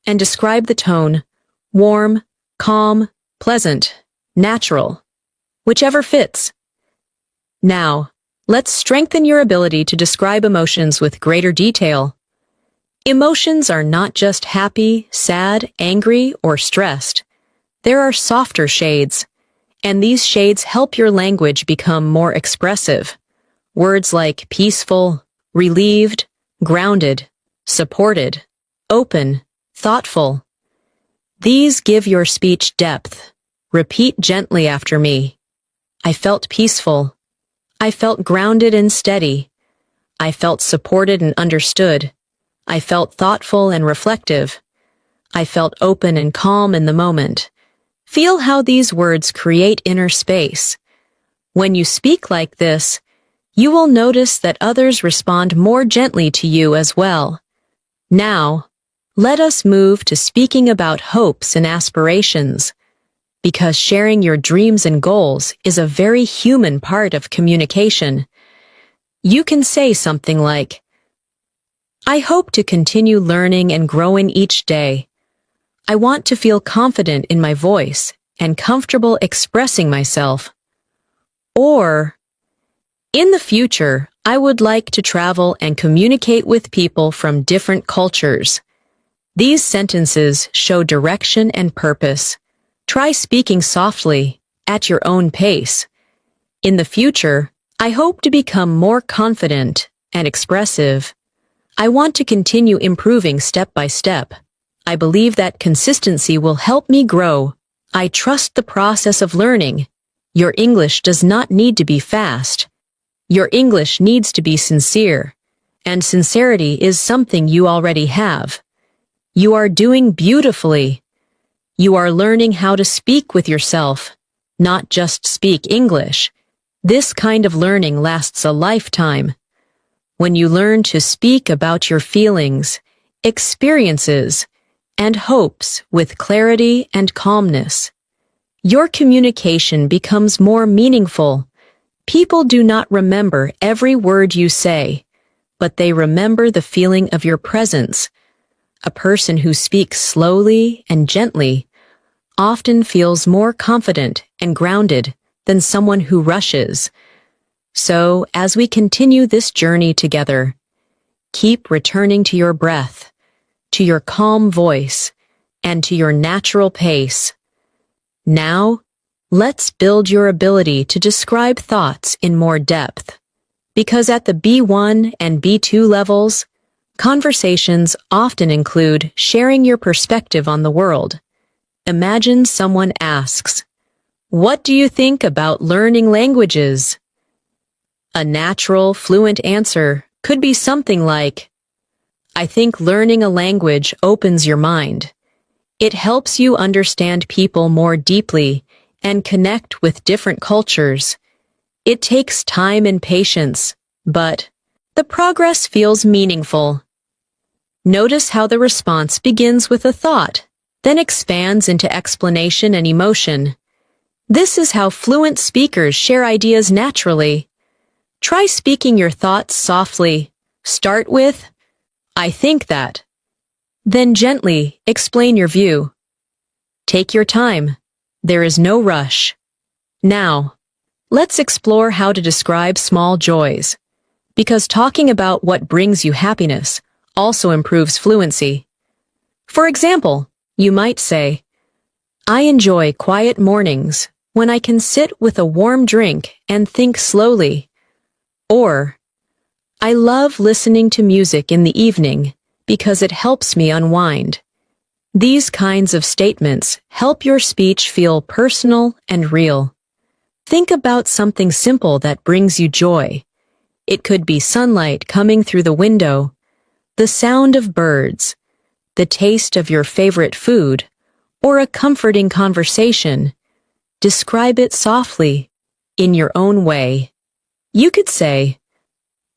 And describe the tone. Warm, calm, pleasant, natural. Whichever fits. Now, let's strengthen your ability to describe emotions with greater detail. Emotions are not just happy, sad, angry, or stressed. There are softer shades, and these shades help your language become more expressive. Words like peaceful, relieved, grounded, supported, open, thoughtful. These give your speech depth. Repeat gently after me. I felt peaceful. I felt grounded and steady. I felt supported and understood. I felt thoughtful and reflective. I felt open and calm in the moment. Feel how these words create inner space. When you speak like this, you will notice that others respond more gently to you as well. Now, let us move to speaking about hopes and aspirations, because sharing your dreams and goals is a very human part of communication. You can say something like, I hope to continue learning and growing each day. I want to feel confident in my voice and comfortable expressing myself. Or, in the future, I would like to travel and communicate with people from different cultures. These sentences show direction and purpose. Try speaking softly, at your own pace. In the future, I hope to become more confident and expressive. I want to continue improving step by step. I believe that consistency will help me grow. I trust the process of learning. Your English does not need to be fast. Your English needs to be sincere, and sincerity is something you already have. You are doing beautifully. You are learning how to speak with yourself, not just speak English. This kind of learning lasts a lifetime. When you learn to speak about your feelings, experiences, and hopes with clarity and calmness, your communication becomes more meaningful. People do not remember every word you say, but they remember the feeling of your presence. A person who speaks slowly and gently often feels more confident and grounded than someone who rushes. So, as we continue this journey together, keep returning to your breath, to your calm voice, and to your natural pace. Now, let's build your ability to describe thoughts in more depth. Because at the B1 and B2 levels, conversations often include sharing your perspective on the world. Imagine someone asks, What do you think about learning languages? A natural, fluent answer could be something like, I think learning a language opens your mind. It helps you understand people more deeply and connect with different cultures. It takes time and patience, but the progress feels meaningful. Notice how the response begins with a thought, then expands into explanation and emotion. This is how fluent speakers share ideas naturally. Try speaking your thoughts softly. Start with, I think that. Then gently explain your view. Take your time. There is no rush. Now, let's explore how to describe small joys, because talking about what brings you happiness also improves fluency. For example, you might say, I enjoy quiet mornings when I can sit with a warm drink and think slowly. Or, I love listening to music in the evening because it helps me unwind. These kinds of statements help your speech feel personal and real. Think about something simple that brings you joy. It could be sunlight coming through the window, the sound of birds, the taste of your favorite food, or a comforting conversation. Describe it softly, in your own way. You could say,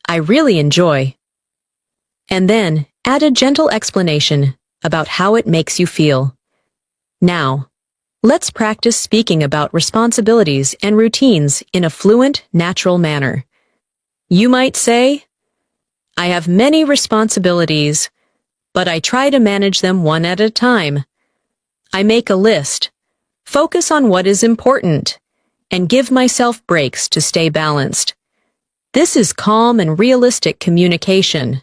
I really enjoy. And then add a gentle explanation about how it makes you feel. Now, let's practice speaking about responsibilities and routines in a fluent, natural manner. You might say, I have many responsibilities, but I try to manage them one at a time. I make a list, focus on what is important, and give myself breaks to stay balanced. This is calm and realistic communication.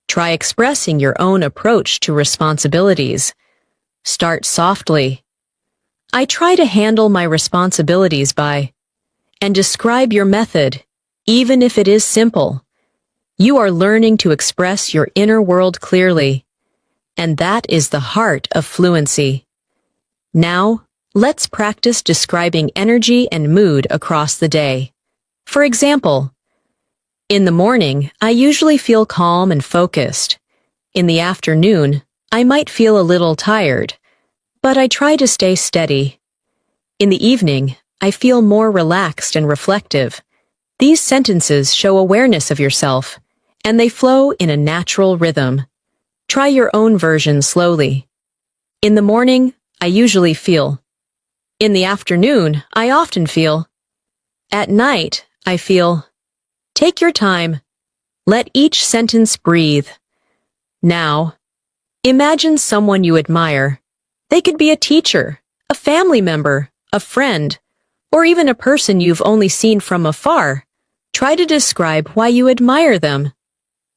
Try expressing your own approach to responsibilities. Start softly. I try to handle my responsibilities by, and describe your method, even if it is simple. You are learning to express your inner world clearly, and that is the heart of fluency. Now, let's practice describing energy and mood across the day. For example, in the morning, I usually feel calm and focused. In the afternoon, I might feel a little tired, but I try to stay steady. In the evening, I feel more relaxed and reflective. These sentences show awareness of yourself, and they flow in a natural rhythm. Try your own version slowly. In the morning, I usually feel. In the afternoon, I often feel. At night, I feel. Take your time. Let each sentence breathe. Now, imagine someone you admire. They could be a teacher, a family member, a friend, or even a person you've only seen from afar. Try to describe why you admire them.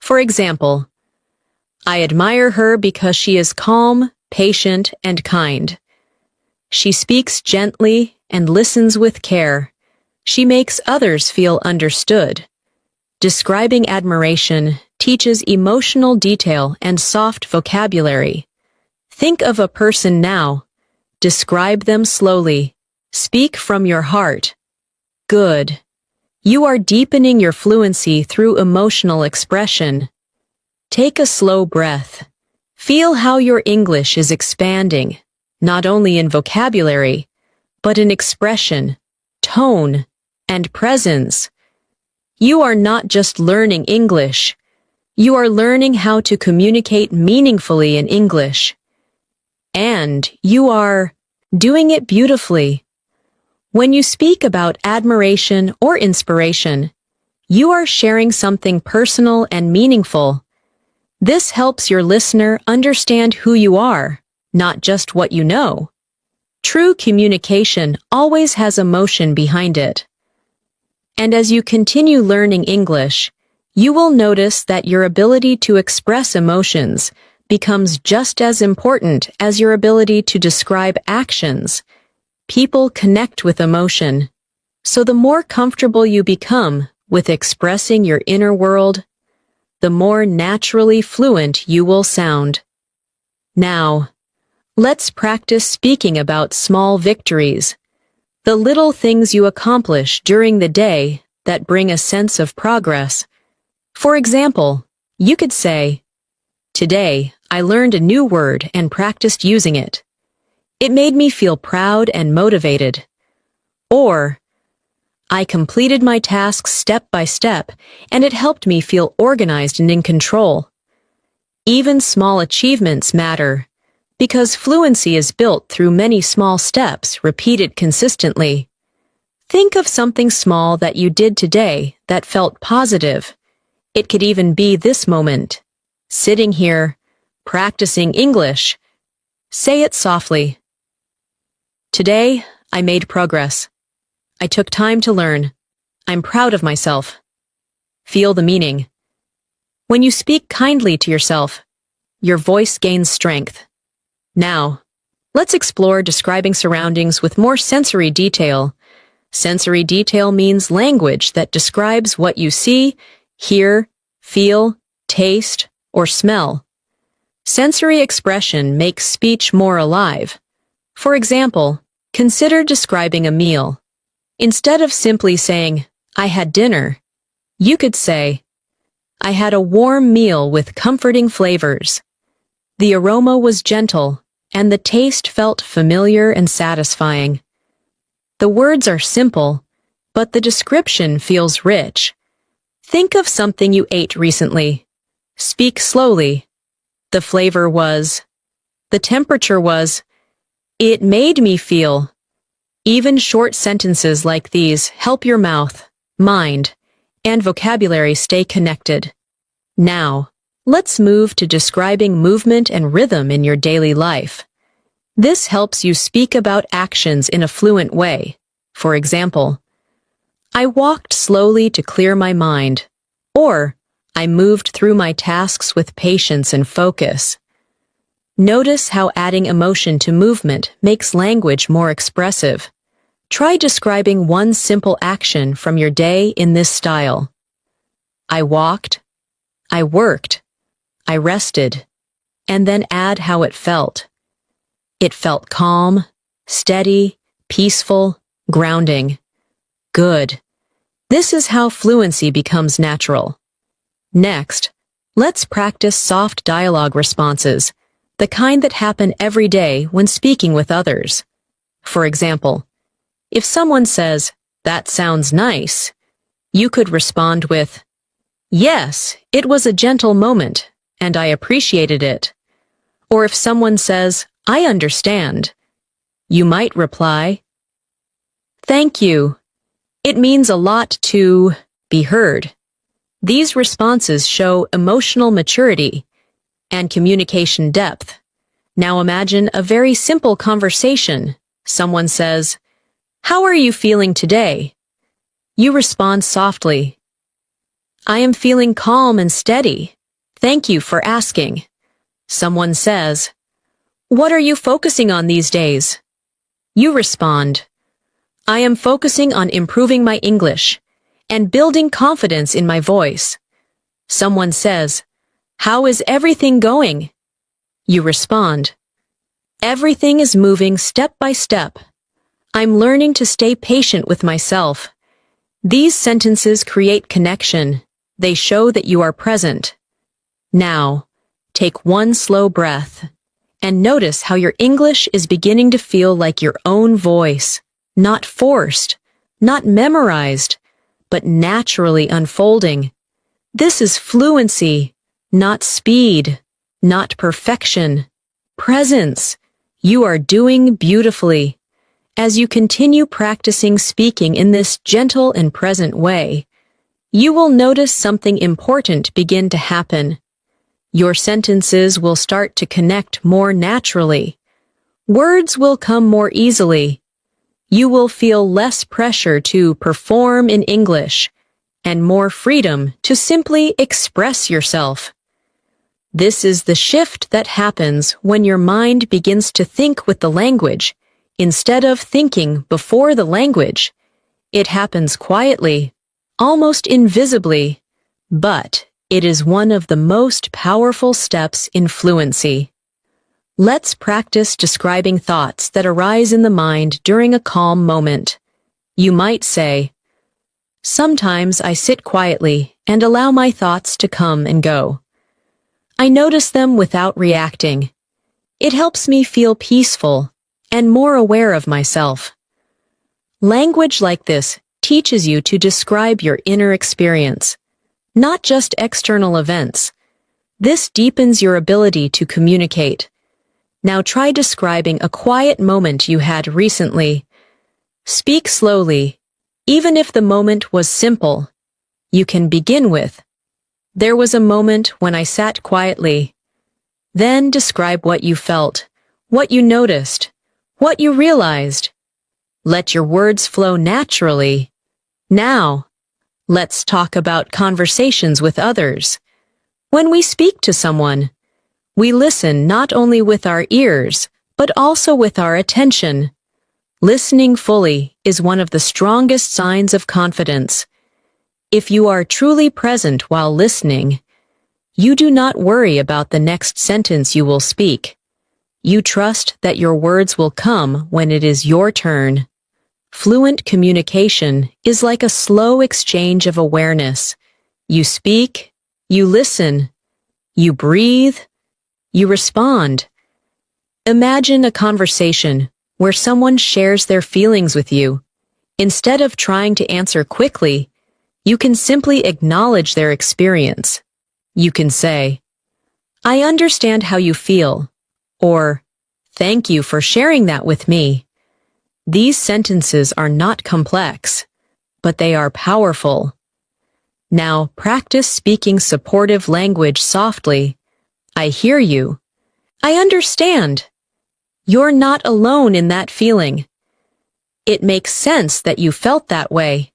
For example, I admire her because she is calm, patient, and kind. She speaks gently and listens with care. She makes others feel understood. Describing admiration teaches emotional detail and soft vocabulary. Think of a person now. Describe them slowly. Speak from your heart. Good. You are deepening your fluency through emotional expression. Take a slow breath. Feel how your English is expanding, not only in vocabulary, but in expression, tone, and presence. You are not just learning English. You are learning how to communicate meaningfully in English. And you are doing it beautifully. When you speak about admiration or inspiration, you are sharing something personal and meaningful. This helps your listener understand who you are, not just what you know. True communication always has emotion behind it. And as you continue learning English, you will notice that your ability to express emotions becomes just as important as your ability to describe actions. People connect with emotion. So the more comfortable you become with expressing your inner world, the more naturally fluent you will sound. Now, let's practice speaking about small victories. the little things you accomplish during the day that bring a sense of progress. For example, you could say, "Today, I learned a new word and practiced using it. It made me feel proud and motivated." Or, "I completed my tasks step by step, and it helped me feel organized and in control." Even small achievements matter, because fluency is built through many small steps repeated consistently. Think of something small that you did today that felt positive. It could even be this moment. Sitting here, practicing English. Say it softly. "Today, I made progress. I took time to learn. I'm proud of myself." Feel the meaning. When you speak kindly to yourself, your voice gains strength. Now, let's explore describing surroundings with more sensory detail. Sensory detail means language that describes what you see, hear, feel, taste, or smell. Sensory expression makes speech more alive. For example, consider describing a meal. Instead of simply saying, "I had dinner," you could say, "I had a warm meal with comforting flavors. The aroma was gentle, and the taste felt familiar and satisfying." The words are simple, but the description feels rich. Think of something you ate recently. Speak slowly. The flavor was. The temperature was. It made me feel. Even short sentences like these help your mouth, mind, and vocabulary stay connected. Now, let's move to describing movement and rhythm in your daily life. This helps you speak about actions in a fluent way. For example, "I walked slowly to clear my mind," or "I moved through my tasks with patience and focus." Notice how adding emotion to movement makes language more expressive. Try describing one simple action from your day in this style. "I walked," "I worked," "I rested," and then add how it felt. "It felt calm, steady, peaceful, grounding." Good. This is how fluency becomes natural. Next, let's practice soft dialogue responses, the kind that happen every day when speaking with others. For example, if someone says, "That sounds nice," you could respond with, "Yes, it was a gentle moment, and I appreciated it." Or if someone says, "I understand," you might reply, "Thank you. It means a lot to be heard." These responses show emotional maturity and communication depth. Now imagine a very simple conversation. Someone says, "How are you feeling today?" You respond softly, "I am feeling calm and steady. Thank you for asking." Someone says, "What are you focusing on these days?" You respond, "I am focusing on improving my English and building confidence in my voice." Someone says, "How is everything going?" You respond, "Everything is moving step by step. I'm learning to stay patient with myself." These sentences create connection. They show that you are present. Now, take one slow breath and notice how your English is beginning to feel like your own voice, not forced, not memorized, but naturally unfolding. This is fluency, not speed, not perfection. Presence. You are doing beautifully. As you continue practicing speaking in this gentle and present way, you will notice something important begin to happen. Your sentences will start to connect more naturally. Words will come more easily. You will feel less pressure to perform in English and more freedom to simply express yourself. This is the shift that happens when your mind begins to think with the language instead of thinking before the language. It happens quietly, almost invisibly, but it is one of the most powerful steps in fluency. Let's practice describing thoughts that arise in the mind during a calm moment. You might say, "Sometimes I sit quietly and allow my thoughts to come and go. I notice them without reacting. It helps me feel peaceful and more aware of myself." Language like this teaches you to describe your inner experience, not just external events. This deepens your ability to communicate. Now try describing a quiet moment you had recently. Speak slowly, even if the moment was simple. You can begin with, "There was a moment when I sat quietly." Then describe what you felt, what you noticed, what you realized. Let your words flow naturally. Now, let's talk about conversations with others. When we speak to someone, we listen not only with our ears, but also with our attention. Listening fully is one of the strongest signs of confidence. If you are truly present while listening, you do not worry about the next sentence you will speak. You trust that your words will come when it is your turn. Fluent communication is like a slow exchange of awareness. You speak, you listen, you breathe, you respond. Imagine a conversation where someone shares their feelings with you. Instead of trying to answer quickly, you can simply acknowledge their experience. You can say, "I understand how you feel," or "Thank you for sharing that with me." These sentences are not complex, but they are powerful. Now practice speaking supportive language softly. "I hear you. I understand. You're not alone in that feeling. It makes sense that you felt that way."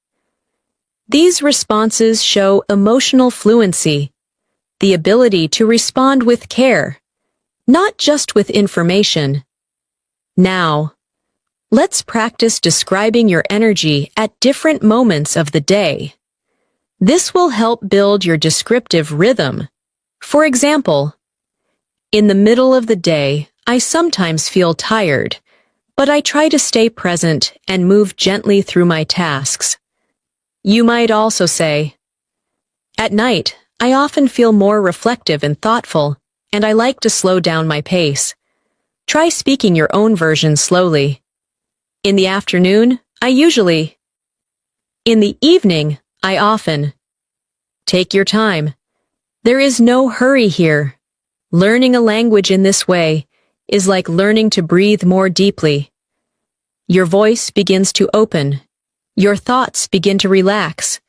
These responses show emotional fluency, the ability to respond with care, not just with information. Now, let's practice describing your energy at different moments of the day. This will help build your descriptive rhythm. For example, "In the middle of the day, I sometimes feel tired, but I try to stay present and move gently through my tasks." You might also say, "At night, I often feel more reflective and thoughtful, and I like to slow down my pace." Try speaking your own version slowly. "In the afternoon, I usually." "In the evening, I often." Take your time. There is no hurry here. Learning a language in this way is like learning to breathe more deeply. Your voice begins to open. Your thoughts begin to relax.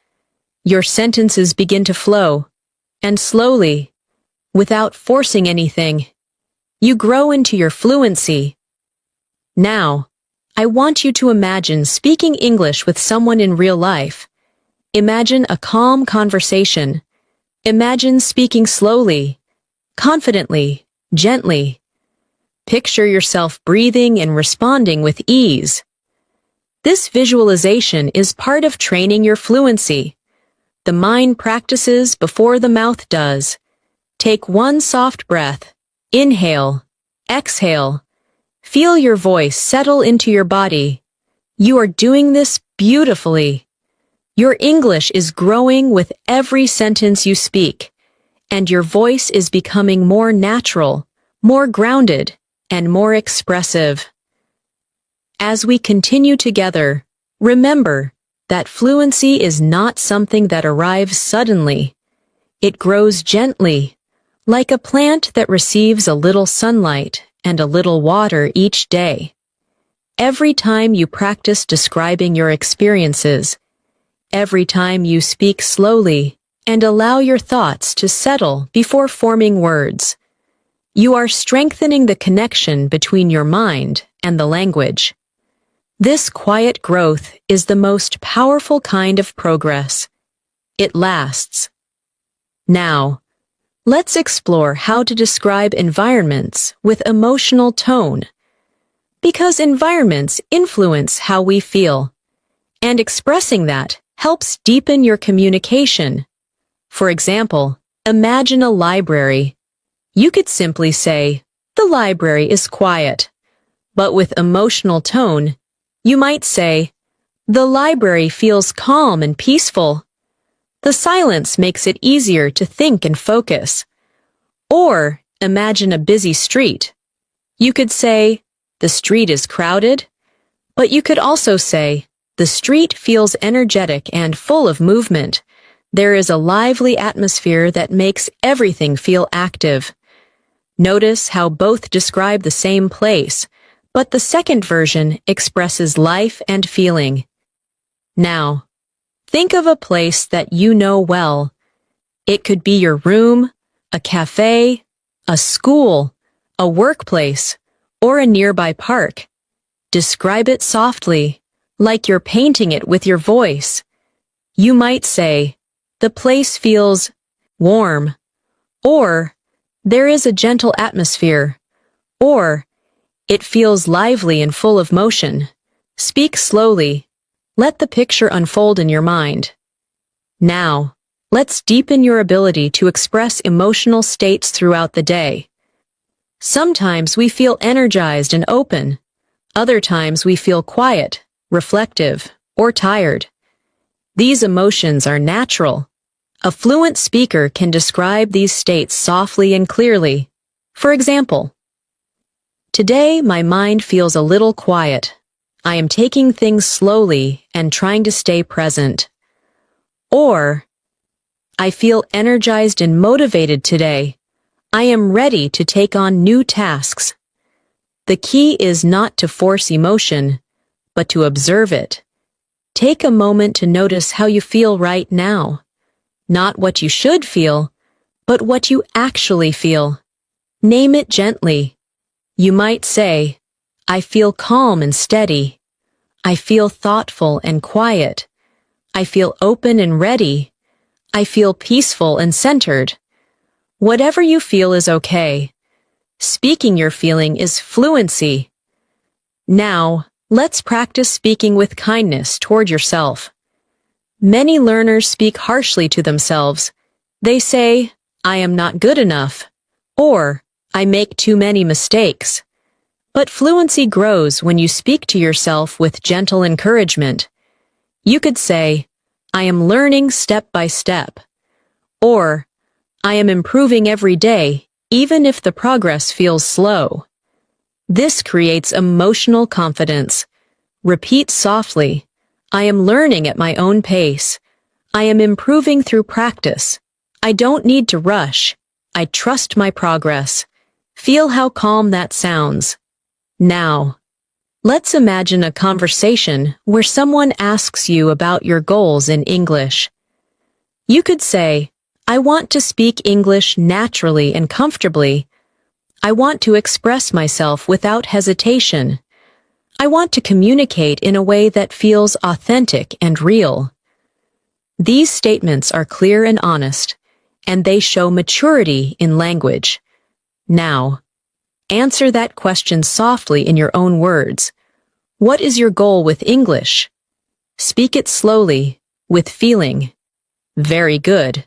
Your sentences begin to flow. And slowly, without forcing anything, you grow into your fluency. Now, I want you to imagine speaking English with someone in real life. Imagine a calm conversation. Imagine speaking slowly, confidently, gently. Picture yourself breathing and responding with ease. This visualization is part of training your fluency. The mind practices before the mouth does. Take one soft breath. Inhale. Exhale. Feel your voice settle into your body. You are doing this beautifully. Your English is growing with every sentence you speak, and your voice is becoming more natural, more grounded, and more expressive. As we continue together, remember that fluency is not something that arrives suddenly. It grows gently, like a plant that receives a little sunlight and a little water each day. Every time you practice describing your experiences, every time you speak slowly and allow your thoughts to settle before forming words, you are strengthening the connection between your mind and the language. This quiet growth is the most powerful kind of progress. It lasts. Now, let's explore how to describe environments with emotional tone. Because environments influence how we feel, and expressing that helps deepen your communication. For example, imagine a library. You could simply say, the library is quiet, but with emotional tone, you might say, the library feels calm and peaceful. The silence makes it easier to think and focus. Or imagine a busy street. You could say, the street is crowded, but you could also say, the street feels energetic and full of movement. There is a lively atmosphere that makes everything feel active. Notice how both describe the same place, but the second version expresses life and feeling. Now, think of a place that you know well. It could be your room, a cafe, a school, a workplace, or a nearby park. Describe it softly, like you're painting it with your voice. You might say, the place feels warm, or there is a gentle atmosphere, or it feels lively and full of motion. Speak slowly. Let the picture unfold in your mind. Now, let's deepen your ability to express emotional states throughout the day. Sometimes we feel energized and open. Other times we feel quiet, reflective, or tired. These emotions are natural. A fluent speaker can describe these states softly and clearly. For example, today my mind feels a little quiet. I am taking things slowly and trying to stay present. Or, I feel energized and motivated today. I am ready to take on new tasks. The key is not to force emotion, but to observe it. Take a moment to notice how you feel right now. Not what you should feel, but what you actually feel. Name it gently. You might say, I feel calm and steady. I feel thoughtful and quiet. I feel open and ready. I feel peaceful and centered. Whatever you feel is okay. Speaking your feeling is fluency. Now, let's practice speaking with kindness toward yourself. Many learners speak harshly to themselves. They say, I am not good enough, or I make too many mistakes. But fluency grows when you speak to yourself with gentle encouragement. You could say, I am learning step by step, or I am improving every day, even if the progress feels slow. This creates emotional confidence. Repeat softly, I am learning at my own pace. I am improving through practice. I don't need to rush. I trust my progress. Feel how calm that sounds. Now, let's imagine a conversation where someone asks you about your goals in English. You could say, I want to speak English naturally and comfortably. I want to express myself without hesitation. I want to communicate in a way that feels authentic and real. These statements are clear and honest, and they show maturity in language. Now, answer that question softly in your own words. What is your goal with English? Speak it slowly, with feeling. Very good.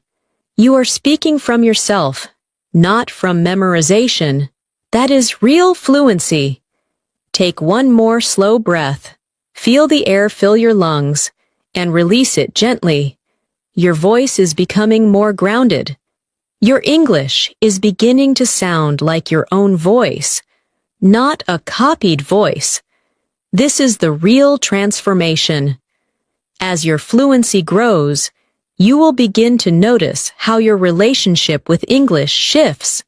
You are speaking from yourself, not from memorization. That is real fluency. Take one more slow breath. Feel the air fill your lungs, and release it gently. Your voice is becoming more grounded. Your English is beginning to sound like your own voice, not a copied voice. This is the real transformation. As your fluency grows, you will begin to notice how your relationship with English shifts.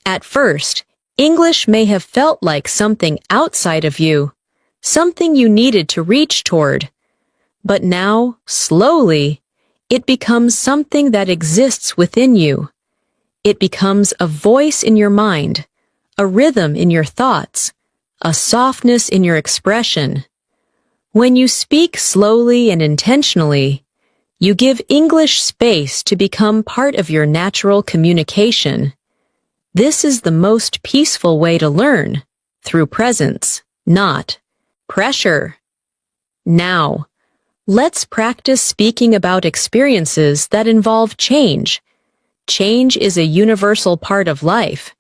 At first, English may have felt like something outside of you, something you needed to reach toward. But now, slowly, it becomes something that exists within you. It becomes a voice in your mind, a rhythm in your thoughts, a softness in your expression. When you speak slowly and intentionally, you give English space to become part of your natural communication. This is the most peaceful way to learn, through presence, not pressure. Now, let's practice speaking about experiences that involve change. Change is a universal part of life.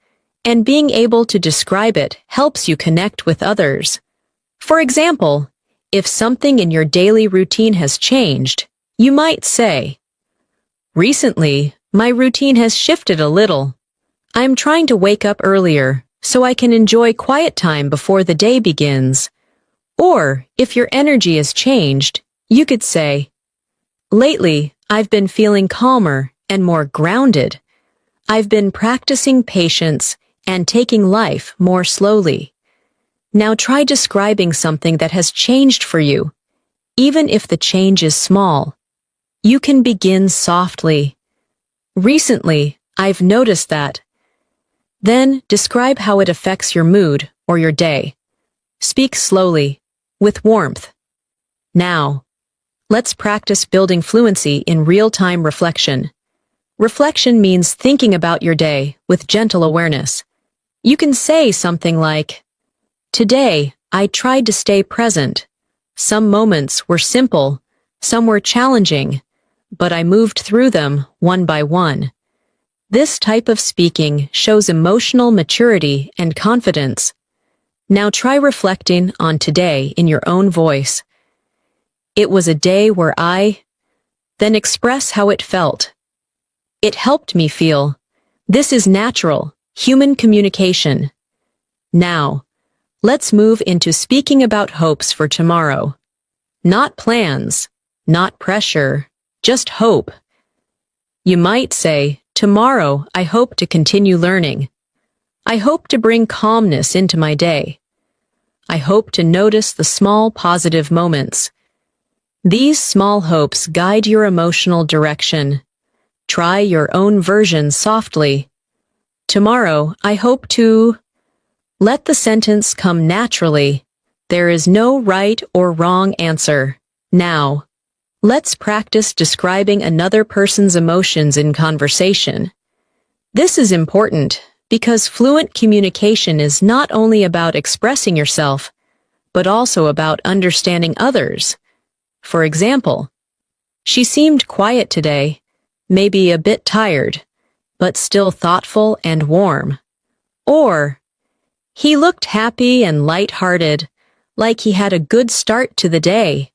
and being able to describe it helps you connect with others. For example, if something in your daily routine has changed, you might say, "Recently, my routine has shifted a little. I'm trying to wake up earlier so I can enjoy quiet time before the day begins." Or, if your energy has changed, you could say, "Lately, I've been feeling calmer and more grounded. I've been practicing patience and taking life more slowly." Now try describing something that has changed for you, even if the change is small. You can begin softly. "Recently, I've noticed that." Then describe how it affects your mood or your day. Speak slowly, with warmth. Now, let's practice building fluency in real-time reflection. Reflection means thinking about your day with gentle awareness. You can say something like, "Today, I tried to stay present. Some moments were simple, some were challenging, but I moved through them one by one." This type of speaking shows emotional maturity and confidence. Now try reflecting on today in your own voice. "It was a day where Then express how it felt. "It helped me feel." This is natural, human communication. Now, let's move into speaking about hopes for tomorrow. Not plans, not pressure, just hope. You might say, "Tomorrow, I hope to continue learning. I hope to bring calmness into my day. I hope to notice the small positive moments." These small hopes guide your emotional direction. Try your own version softly. "Tomorrow, I hope to..." Let the sentence come naturally. There is no right or wrong answer. Now, let's practice describing another person's emotions in conversation. This is important because fluent communication is not only about expressing yourself, but also about understanding others. For example, "She seemed quiet today, maybe a bit tired, but still thoughtful and warm." Or, "He looked happy and light-hearted, like he had a good start to the day."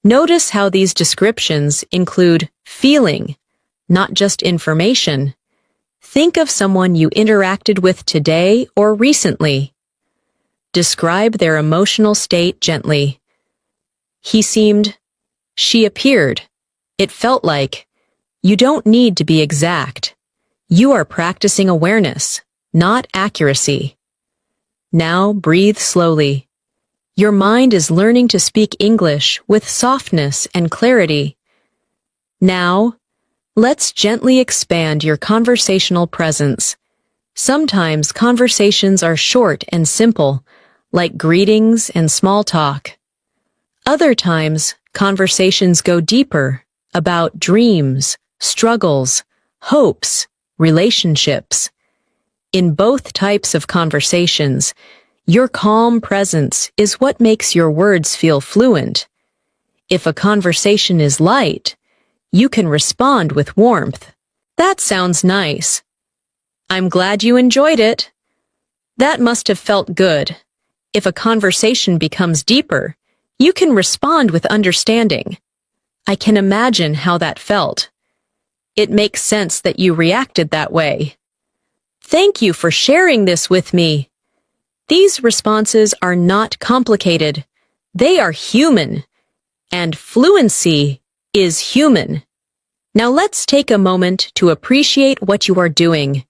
Notice how these descriptions include feeling, not just information. Think of someone you interacted with today or recently. Describe their emotional state gently. "He seemed," "She appeared," "It felt like." You don't need to be exact. You are practicing awareness, not accuracy. Now breathe slowly. Your mind is learning to speak English with softness and clarity. Now, let's gently expand your conversational presence. Sometimes conversations are short and simple, like greetings and small talk. Other times, conversations go deeper, about dreams, struggles, hopes, relationships. In both types of conversations, your calm presence is what makes your words feel fluent. If a conversation is light, you can respond with warmth. "That sounds nice." "I'm glad you enjoyed it." "That must have felt good." If a conversation becomes deeper, you can respond with understanding. "I can imagine how that felt." "It makes sense that you reacted that way." "Thank you for sharing this with me." These responses are not complicated. They are human. And fluency is human. Now let's take a moment to appreciate what you are doing.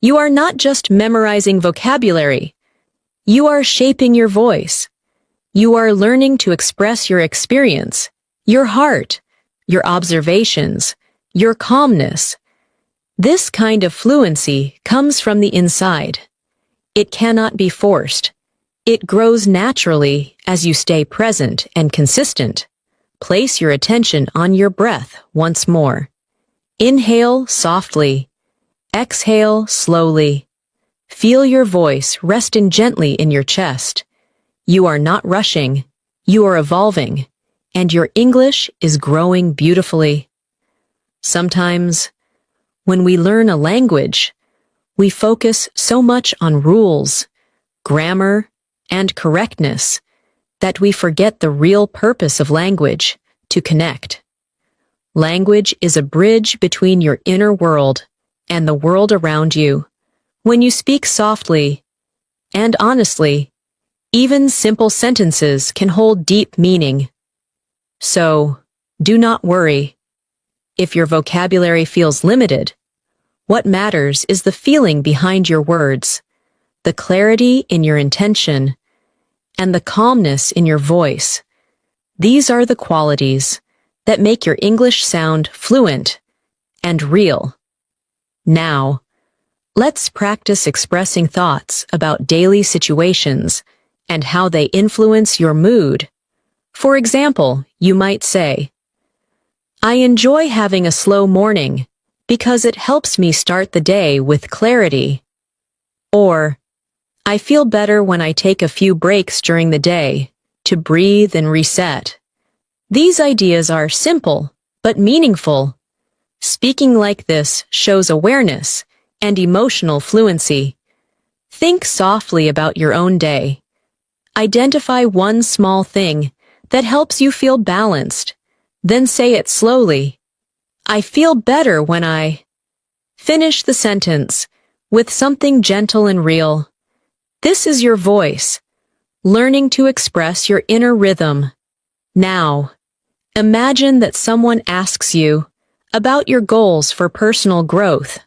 You are not just memorizing vocabulary. You are shaping your voice. You are learning to express your experience, your heart, your observations, your calmness. This kind of fluency comes from the inside. It cannot be forced. It grows naturally as you stay present and consistent. Place your attention on your breath once more. Inhale softly. Exhale slowly. Feel your voice resting gently in your chest. You are not rushing. You are evolving. And your English is growing beautifully. Sometimes, when we learn a language, we focus so much on rules, grammar, and correctness that we forget the real purpose of language, to connect. Language is a bridge between your inner world and the world around you. When you speak softly and honestly, even simple sentences can hold deep meaning. So, do not worry. If your vocabulary feels limited, what matters is the feeling behind your words, the clarity in your intention, and the calmness in your voice. These are the qualities that make your English sound fluent and real. Now, let's practice expressing thoughts about daily situations and how they influence your mood. For example, you might say, I enjoy having a slow morning because it helps me start the day with clarity. Or, I feel better when I take a few breaks during the day to breathe and reset. These ideas are simple but meaningful. Speaking like this shows awareness and emotional fluency. Think softly about your own day. Identify one small thing that helps you feel balanced. Then say it slowly. I feel better when I... Finish the sentence with something gentle and real. This is your voice, learning to express your inner rhythm. Now, imagine that someone asks you about your goals for personal growth.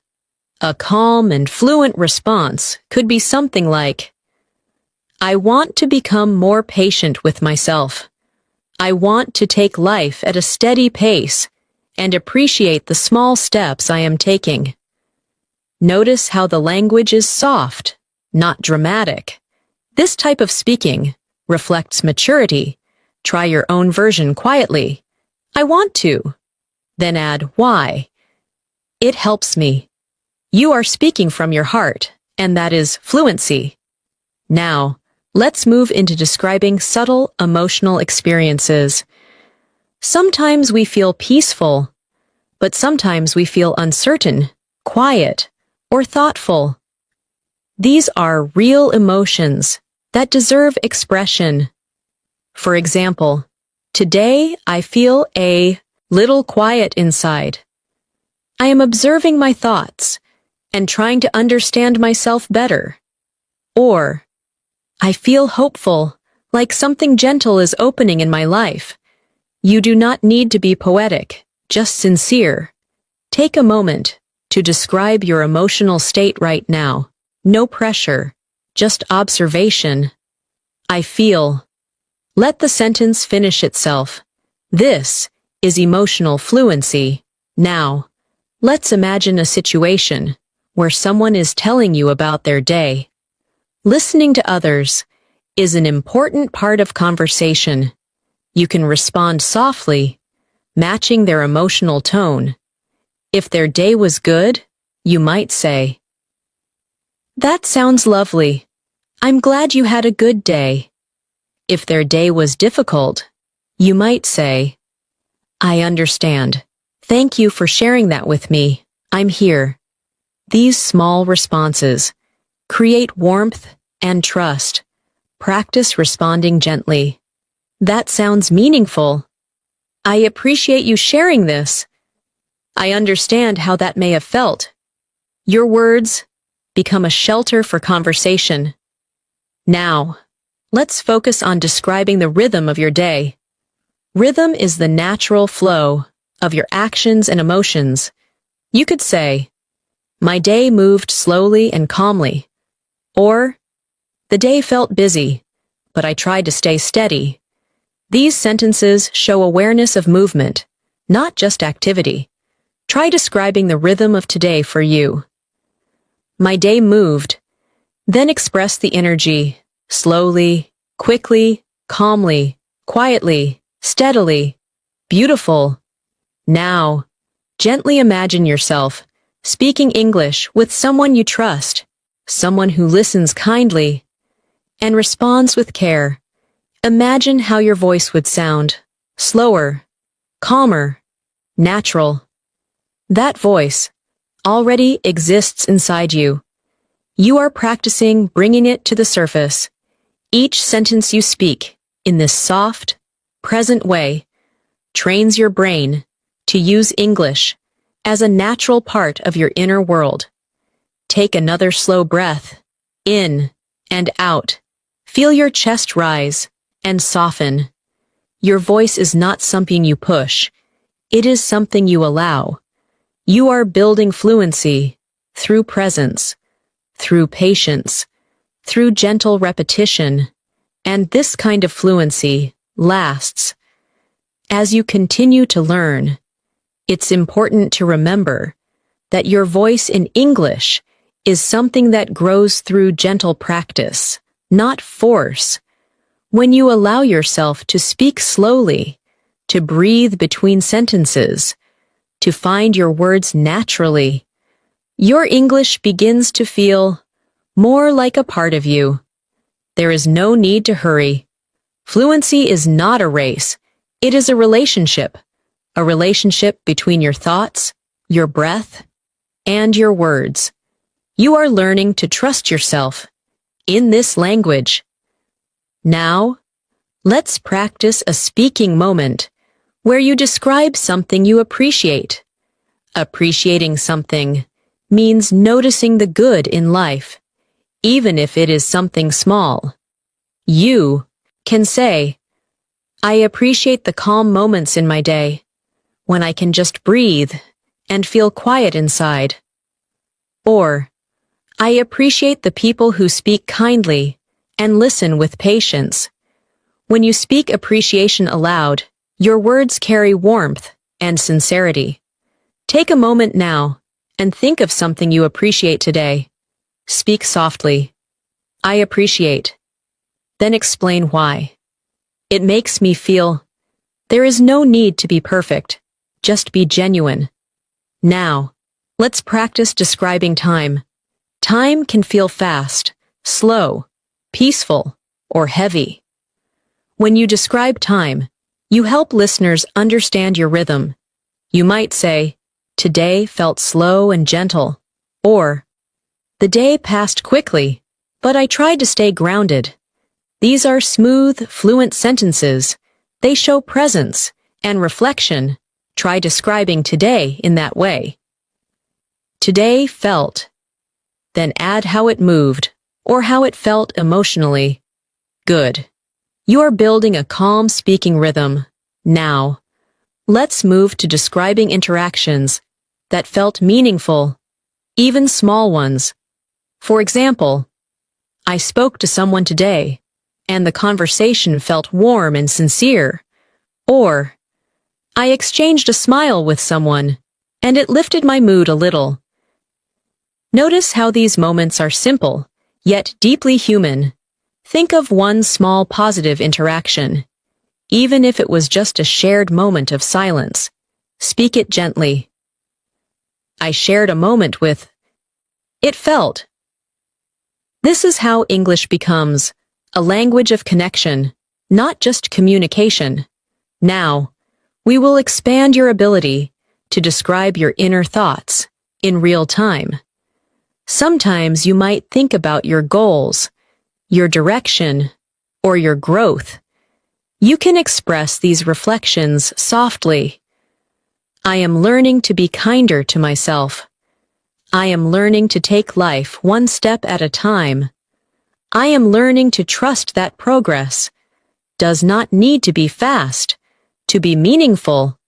A calm and fluent response could be something like, I want to become more patient with myself. I want to take life at a steady pace and appreciate the small steps I am taking. Notice how the language is soft, not dramatic. This type of speaking reflects maturity. Try your own version quietly. I want to. Then add why. It helps me. You are speaking from your heart, and that is fluency. Now, let's move into describing subtle emotional experiences. Sometimes we feel peaceful, but sometimes we feel uncertain, quiet, or thoughtful. These are real emotions that deserve expression. For example, today I feel a little quiet inside. I am observing my thoughts and trying to understand myself better. Or, I feel hopeful, like something gentle is opening in my life. You do not need to be poetic, just sincere. Take a moment to describe your emotional state right now. No pressure, just observation. I feel. Let the sentence finish itself. This is emotional fluency. Now, let's imagine a situation where someone is telling you about their day. Listening to others is an important part of conversation. You can respond softly, matching their emotional tone. If their day was good, you might say, That sounds lovely. I'm glad you had a good day. If their day was difficult, you might say, I understand. Thank you for sharing that with me. I'm here. These small responses create warmth and trust. Practice responding gently. That sounds meaningful. I appreciate you sharing this. I understand how that may have felt. Your words become a shelter for conversation. Now, let's focus on describing the rhythm of your day. Rhythm is the natural flow of your actions and emotions. You could say, My day moved slowly and calmly. Or, The day felt busy, but I tried to stay steady. These sentences show awareness of movement, not just activity. Try describing the rhythm of today for you. My day moved. Then express the energy, slowly, quickly, calmly, quietly, steadily. Beautiful. Now, gently imagine yourself speaking English with someone you trust, someone who listens kindly and responds with care. Imagine how your voice would sound, slower, calmer, natural. That voice already exists inside you. You are practicing bringing it to the surface. Each sentence you speak, in this soft, present way, trains your brain to use English as a natural part of your inner world. Take another slow breath, in and out. Feel your chest rise and soften. Your voice is not something you push. It is something you allow. You are building fluency through presence, through patience, through gentle repetition, and this kind of fluency lasts. As you continue to learn, it's important to remember that your voice in English is something that grows through gentle practice, not force. When you allow yourself to speak slowly, to breathe between sentences, to find your words naturally, your English begins to feel more like a part of you. There is no need to hurry. Fluency is not a race. It is a relationship between your thoughts, your breath, and your words. You are learning to trust yourself in this language. Now, let's practice a speaking moment where you describe something you appreciate. Appreciating something means noticing the good in life, even if it is something small. You can say, I appreciate the calm moments in my day, when I can just breathe and feel quiet inside. Or, I appreciate the people who speak kindly and listen with patience. When you speak appreciation aloud, your words carry warmth and sincerity. Take a moment now and think of something you appreciate today. Speak softly. I appreciate. Then explain why. It makes me feel. There is no need to be perfect. Just be genuine. Now, let's practice describing time. Time can feel fast, slow, peaceful, or heavy. When you describe time, you help listeners understand your rhythm. You might say, today felt slow and gentle, or the day passed quickly, but I tried to stay grounded. These are smooth, fluent sentences. They show presence and reflection. Try describing today in that way. Today felt. Then add how it moved or how it felt emotionally. Good. You are building a calm speaking rhythm. Now, let's move to describing interactions that felt meaningful, even small ones. For example, I spoke to someone today, and the conversation felt warm and sincere. Or, I exchanged a smile with someone, and it lifted my mood a little. Notice how these moments are simple, yet deeply human. Think of one small positive interaction. Even if it was just a shared moment of silence, speak it gently. I shared a moment with. It felt. This is how English becomes a language of connection, not just communication. Now, we will expand your ability to describe your inner thoughts in real time. Sometimes you might think about your goals, your direction, or your growth. You can express these reflections softly. I am learning to be kinder to myself. I am learning to take life one step at a time. I am learning to trust that progress does not need to be fast to be meaningful.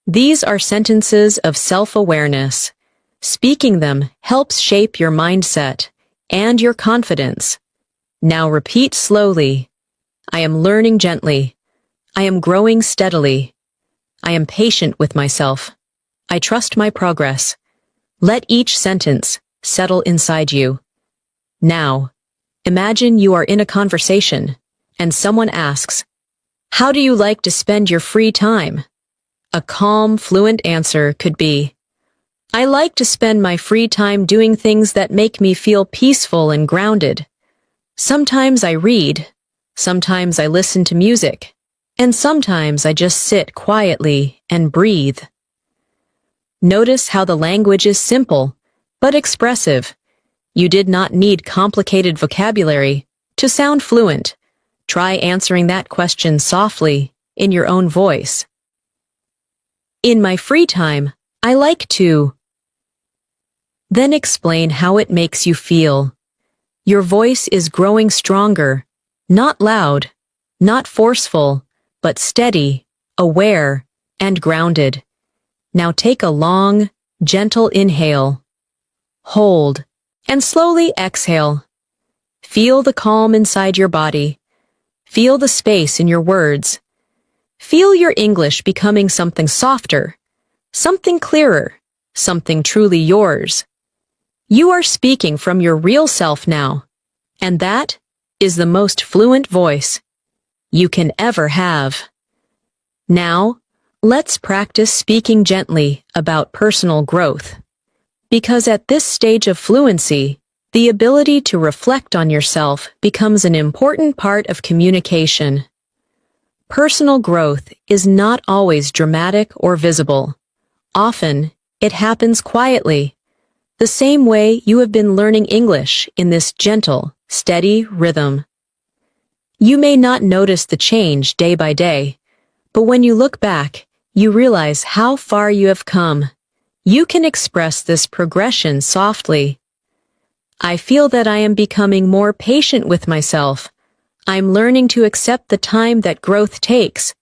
These are sentences of self-awareness. Speaking them helps shape your mindset and your confidence. Now repeat slowly. I am learning gently. I am growing steadily. I am patient with myself. I trust my progress. Let each sentence settle inside you. Now, imagine you are in a conversation and someone asks, how do you like to spend your free time? A calm, fluent answer could be, I like to spend my free time doing things that make me feel peaceful and grounded. Sometimes I read, sometimes I listen to music, and sometimes I just sit quietly and breathe. Notice how the language is simple, but expressive. You did not need complicated vocabulary to sound fluent. Try answering that question softly, in your own voice. In my free time, I like to. Then explain how it makes you feel. Your voice is growing stronger, not loud, not forceful, but steady, aware, and grounded. Now take a long, gentle inhale. Hold, and slowly exhale. Feel the calm inside your body. Feel the space in your words. Feel your English becoming something softer, something clearer, something truly yours. You are speaking from your real self now, and that is the most fluent voice you can ever have. Now, let's practice speaking gently about personal growth. Because at this stage of fluency, the ability to reflect on yourself becomes an important part of communication. Personal growth is not always dramatic or visible. Often, it happens quietly, the same way you have been learning English in this gentle, steady rhythm. You may not notice the change day by day, but when you look back, you realize how far you have come. You can express this progression softly. I feel that I am becoming more patient with myself. I'm learning to accept the time that growth takes.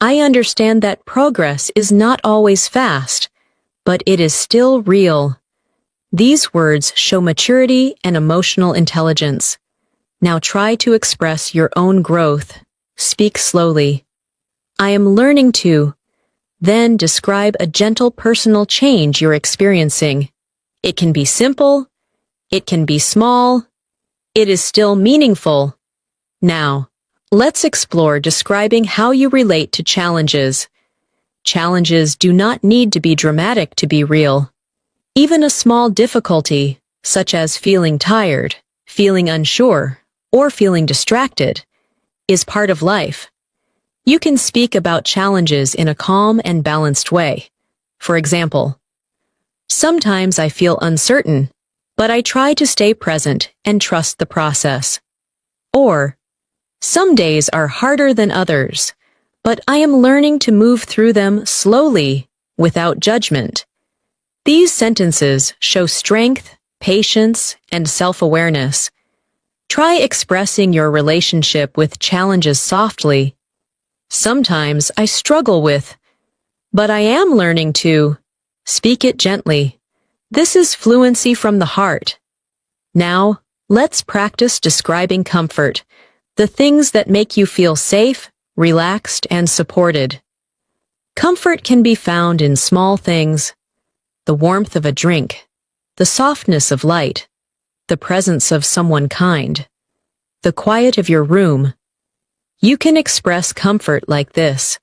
I understand that progress is not always fast, but it is still real. These words show maturity and emotional intelligence. Now try to express your own growth. Speak slowly. I am learning to. Then describe a gentle personal change you're experiencing. It can be simple. It can be small. It is still meaningful. Now, let's explore describing how you relate to challenges. Challenges do not need to be dramatic to be real. Even a small difficulty, such as feeling tired, feeling unsure, or feeling distracted, is part of life. You can speak about challenges in a calm and balanced way. For example, sometimes I feel uncertain, but I try to stay present and trust the process. Or, some days are harder than others, but I am learning to move through them slowly, without judgment. These sentences show strength, patience, and self-awareness. Try expressing your relationship with challenges softly. Sometimes I struggle with, but I am learning to. Speak it gently. This is fluency from the heart. Now, let's practice describing comfort, the things that make you feel safe, relaxed, and supported. Comfort can be found in small things: the warmth of a drink, the softness of light, the presence of someone kind, the quiet of your room. You can express comfort like this.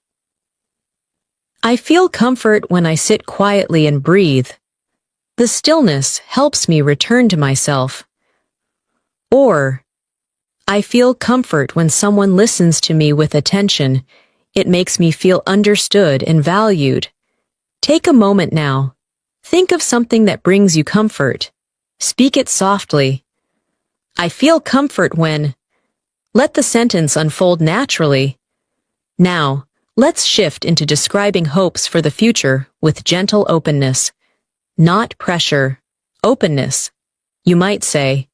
I feel comfort when I sit quietly and breathe. The stillness helps me return to myself. Or, I feel comfort when someone listens to me with attention. It makes me feel understood and valued. Take a moment now. Think of something that brings you comfort. Speak it softly. I feel comfort when. Let the sentence unfold naturally. Now, let's shift into describing hopes for the future with gentle openness. Not pressure, openness. You might say,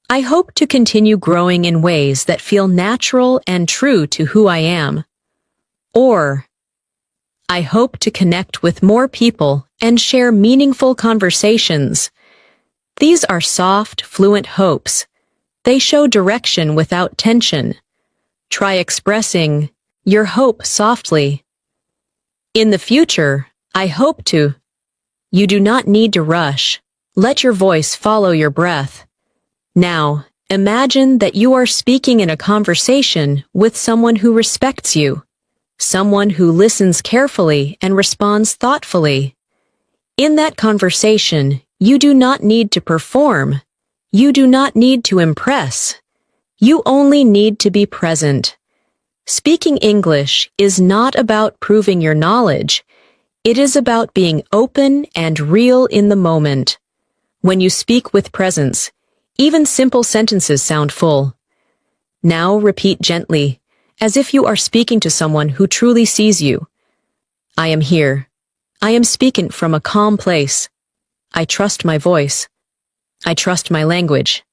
I hope to continue growing in ways that feel natural and true to who I am. Or, I hope to connect with more people and share meaningful conversations. These are soft, fluent hopes. They show direction without tension. Try expressing your hope softly. In the future, I hope to. You do not need to rush. Let your voice follow your breath. Now, imagine that you are speaking in a conversation with someone who respects you, someone who listens carefully and responds thoughtfully. In that conversation, you do not need to perform. You do not need to impress. You only need to be present. Speaking English is not about proving your knowledge. It is about being open and real in the moment. When you speak with presence, even simple sentences sound full. Now repeat gently, as if you are speaking to someone who truly sees you. I am here. I am speaking from a calm place. I trust my voice. I trust my language.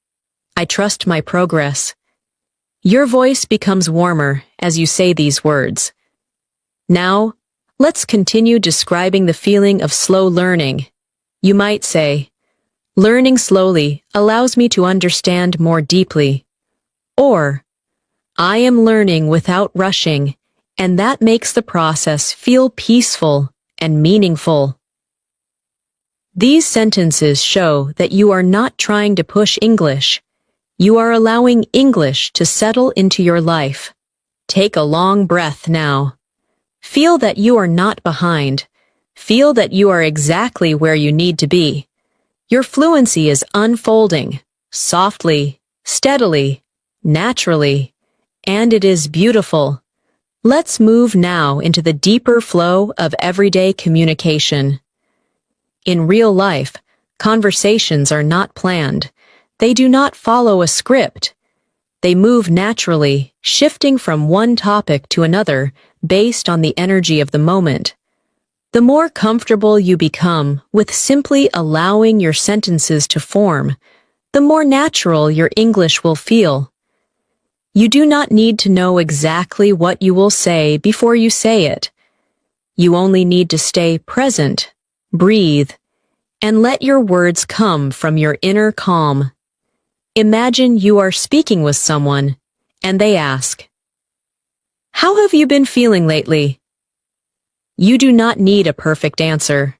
I trust my progress. Your voice becomes warmer as you say these words. Now, let's continue describing the feeling of slow learning. You might say, learning slowly allows me to understand more deeply. Or, I am learning without rushing, and that makes the process feel peaceful and meaningful. These sentences show that you are not trying to push English. You are allowing English to settle into your life. Take a long breath now. Feel that you are not behind. Feel that you are exactly where you need to be. Your fluency is unfolding, softly, steadily, naturally, and it is beautiful. Let's move now into the deeper flow of everyday communication. In real life, conversations are not planned. They do not follow a script. They move naturally, shifting from one topic to another based on the energy of the moment. The more comfortable you become with simply allowing your sentences to form, the more natural your English will feel. You do not need to know exactly what you will say before you say it. You only need to stay present, breathe, and let your words come from your inner calm. Imagine you are speaking with someone, and they ask, "How have you been feeling lately?" You do not need a perfect answer.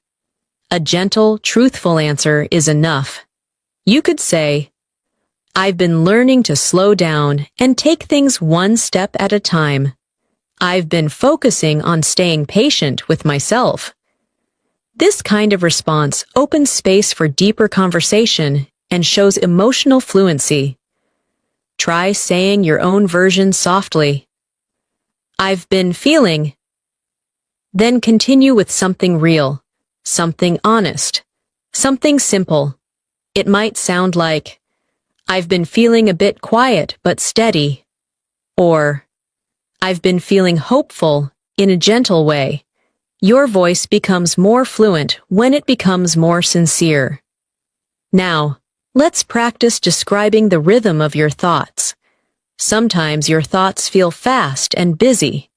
A gentle, truthful answer is enough. You could say, "I've been learning to slow down and take things one step at a time. I've been focusing on staying patient with myself." This kind of response opens space for deeper conversation and shows emotional fluency. Try saying your own version softly. "I've been feeling." Then continue with something real, something honest, something simple. It might sound like, "I've been feeling a bit quiet but steady," or "I've been feeling hopeful in a gentle way." Your voice becomes more fluent when it becomes more sincere. Now, let's practice describing the rhythm of your thoughts. Sometimes your thoughts feel fast and busy.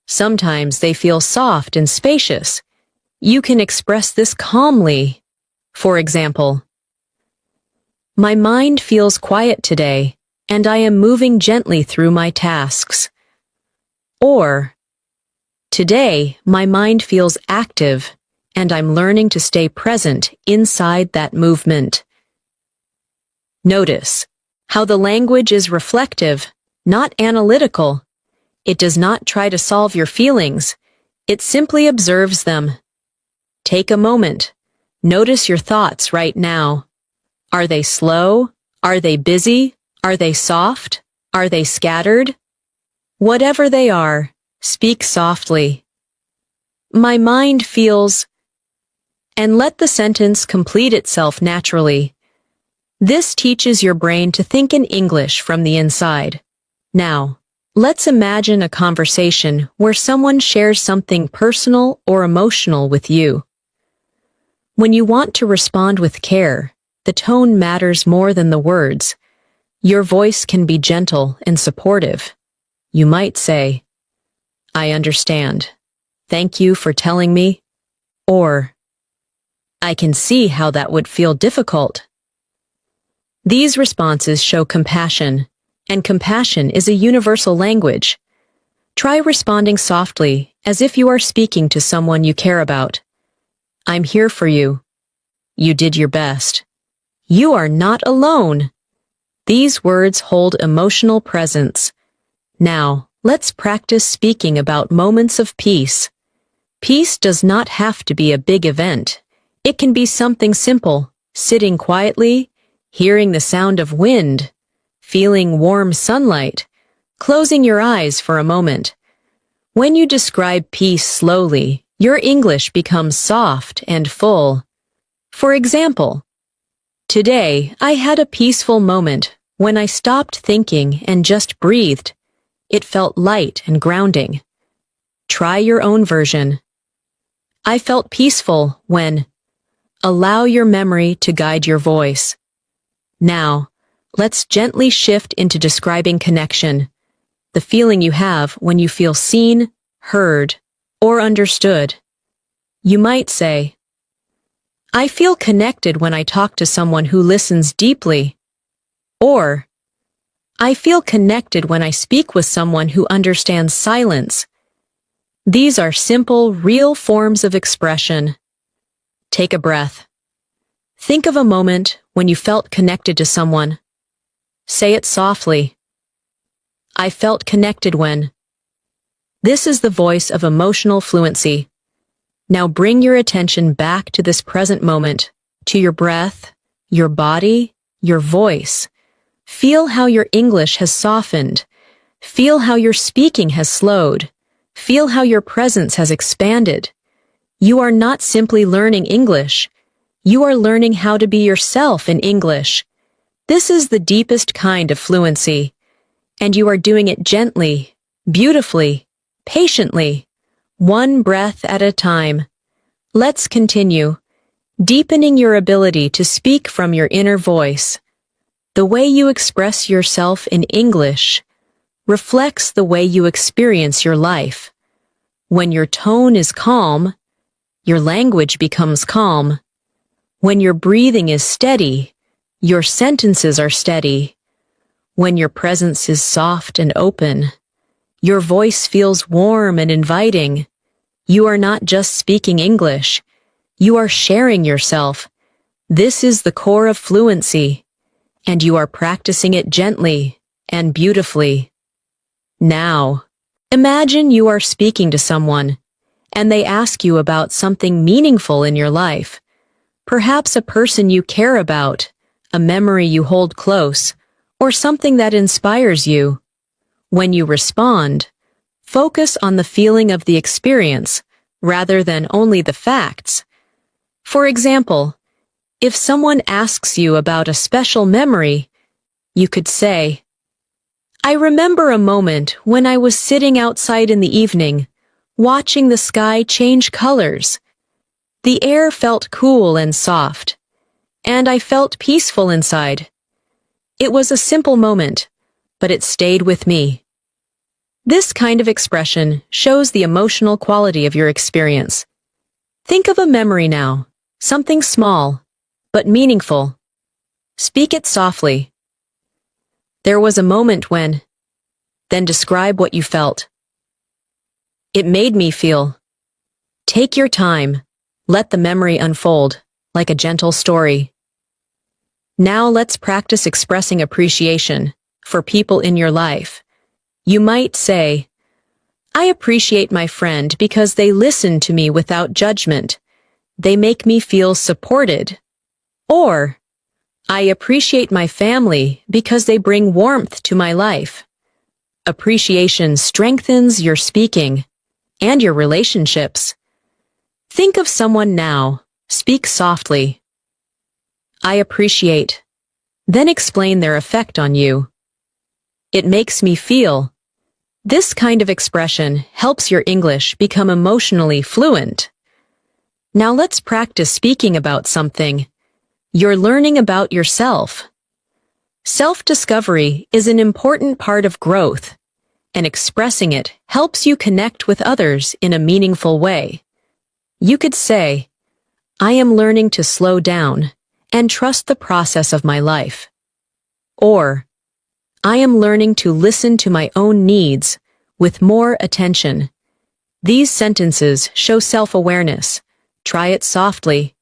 Sometimes they feel soft and spacious. You can express this calmly. For example, "My mind feels quiet today, and I am moving gently through my tasks." Or, "Today, my mind feels active, and I'm learning to stay present inside that movement." Notice how the language is reflective, not analytical. It does not try to solve your feelings. It simply observes them. Take a moment. Notice your thoughts right now. Are they slow? Are they busy? Are they soft? Are they scattered? Whatever they are, speak softly. "My mind feels," and let the sentence complete itself naturally. This teaches your brain to think in English from the inside. Now, let's imagine a conversation where someone shares something personal or emotional with you. When you want to respond with care, the tone matters more than the words. Your voice can be gentle and supportive. You might say, "I understand. Thank you for telling me." Or, "I can see how that would feel difficult." These responses show compassion, and compassion is a universal language. Try responding softly, as if you are speaking to someone you care about. "I'm here for you. You did your best. You are not alone." These words hold emotional presence. Now, let's practice speaking about moments of peace. Peace does not have to be a big event. It can be something simple, sitting quietly, hearing the sound of wind, feeling warm sunlight, closing your eyes for a moment. When you describe peace slowly, your English becomes soft and full. For example, Today, I had a peaceful moment when I stopped thinking and just breathed. It felt light and grounding. Try your own version. I felt peaceful when. Allow your memory to guide your voice. Now, let's gently shift into describing connection, the feeling you have when you feel seen, heard, or understood. You might say, I feel connected when I talk to someone who listens deeply. Or, I feel connected when I speak with someone who understands silence. These are simple, real forms of expression. Take a breath. Think of a moment when you felt connected to someone. Say it softly. I felt connected when. This is the voice of emotional fluency. Now bring your attention back to this present moment, to your breath, your body, your voice. Feel how your English has softened. Feel how your speaking has slowed. Feel how your presence has expanded. You are not simply learning English. You are learning how to be yourself in English. This is the deepest kind of fluency, and you are doing it gently, beautifully, patiently, one breath at a time. Let's continue, deepening your ability to speak from your inner voice. The way you express yourself in English reflects the way you experience your life. When your tone is calm, your language becomes calm. When your breathing is steady, your sentences are steady. When your presence is soft and open, your voice feels warm and inviting. You are not just speaking English, you are sharing yourself. This is the core of fluency, and you are practicing it gently and beautifully. Now, imagine you are speaking to someone, and they ask you about something meaningful in your life. Perhaps a person you care about, a memory you hold close, or something that inspires you. When you respond, focus on the feeling of the experience rather than only the facts. For example, if someone asks you about a special memory, you could say, I remember a moment when I was sitting outside in the evening, watching the sky change colors. The air felt cool and soft, and I felt peaceful inside. It was a simple moment, but it stayed with me. This kind of expression shows the emotional quality of your experience. Think of a memory now, something small, but meaningful. Speak it softly. There was a moment when. Then describe what you felt. It made me feel. Take your time. Let the memory unfold, like a gentle story. Now let's practice expressing appreciation for people in your life. You might say, I appreciate my friend because they listen to me without judgment. They make me feel supported. Or, I appreciate my family because they bring warmth to my life. Appreciation strengthens your speaking and your relationships. Think of someone now. Speak softly. I appreciate. Then explain their effect on you. It makes me feel. This kind of expression helps your English become emotionally fluent. Now let's practice speaking about something. You're learning about yourself. Self-discovery is an important part of growth, and expressing it helps you connect with others in a meaningful way. You could say, I am learning to slow down and trust the process of my life. Or, I am learning to listen to my own needs with more attention. These sentences show self-awareness. Try it softly.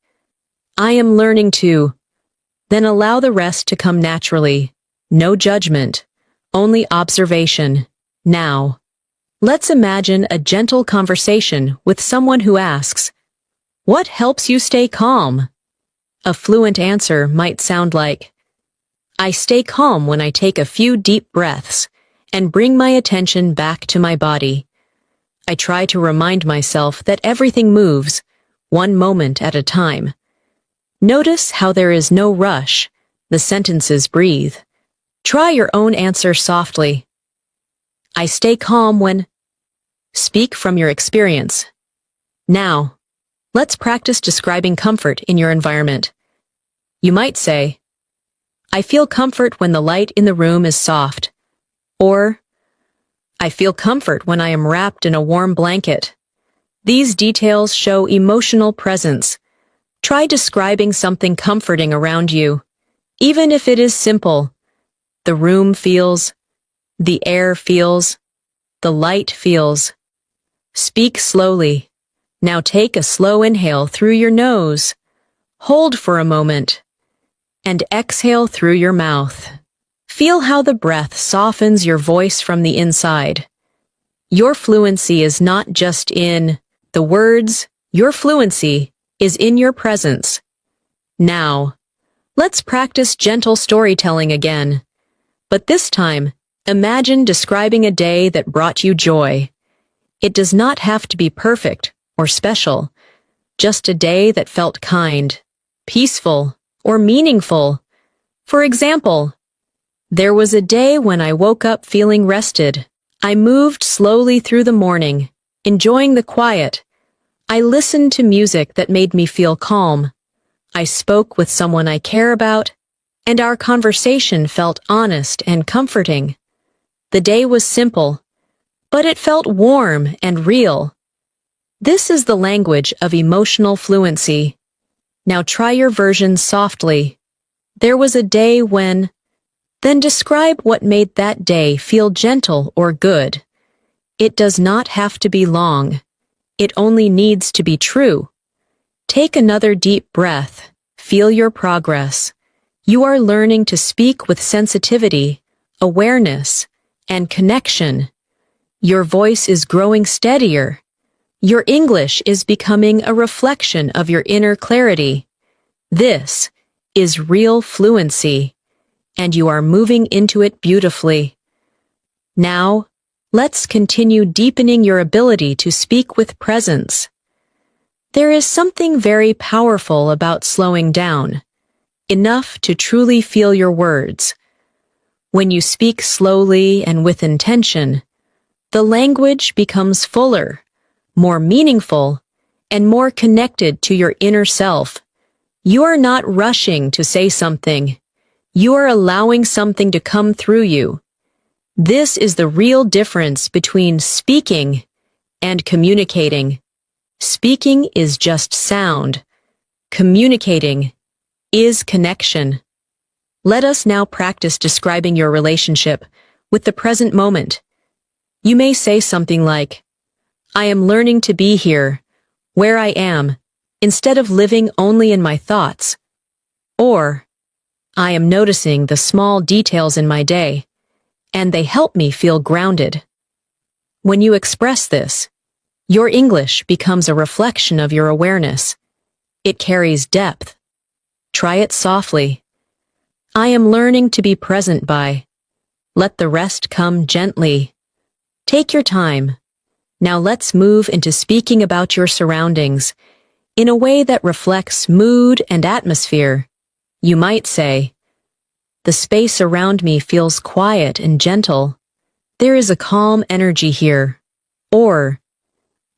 I am learning to. Then allow the rest to come naturally. No judgment, only observation. Now, let's imagine a gentle conversation with someone who asks, what helps you stay calm? A fluent answer might sound like, I stay calm when I take a few deep breaths and bring my attention back to my body. I try to remind myself that everything moves, one moment at a time. Notice how there is no rush. The sentences breathe. Try your own answer softly. I stay calm when... Speak from your experience. Now, let's practice describing comfort in your environment. You might say, I feel comfort when the light in the room is soft. Or, I feel comfort when I am wrapped in a warm blanket. These details show emotional presence. Try describing something comforting around you, even if it is simple. The room feels, the air feels, the light feels. Speak slowly. Now take a slow inhale through your nose. Hold for a moment. And exhale through your mouth. Feel how the breath softens your voice from the inside. Your fluency is not just in the words, your fluency is in your presence. Now, let's practice gentle storytelling again. But this time, imagine describing a day that brought you joy. It does not have to be perfect or special, just a day that felt kind, peaceful, or meaningful. For example, there was a day when I woke up feeling rested. I moved slowly through the morning, enjoying the quiet. I listened to music that made me feel calm. I spoke with someone I care about, and our conversation felt honest and comforting. The day was simple, but it felt warm and real. This is the language of emotional fluency. Now try your version softly. There was a day when... Then describe what made that day feel gentle or good. It does not have to be long. It only needs to be true. Take another deep breath. Feel your progress. You are learning to speak with sensitivity, awareness, and connection. Your voice is growing steadier. Your English is becoming a reflection of your inner clarity. This is real fluency, and you are moving into it beautifully. Now, let's continue deepening your ability to speak with presence. There is something very powerful about slowing down, enough to truly feel your words. When you speak slowly and with intention, the language becomes fuller, more meaningful, and more connected to your inner self. You are not rushing to say something. You are allowing something to come through you. This is the real difference between speaking and communicating. Speaking is just sound. Communicating is connection. Let us now practice describing your relationship with the present moment. You may say something like, I am learning to be here, where I am, instead of living only in my thoughts. Or, I am noticing the small details in my day, and they help me feel grounded. When you express this, your English becomes a reflection of your awareness. It carries depth. Try it softly. I am learning to be present by. Let the rest come gently. Take your time. Now let's move into speaking about your surroundings in a way that reflects mood and atmosphere. You might say, the space around me feels quiet and gentle. There is a calm energy here. Or,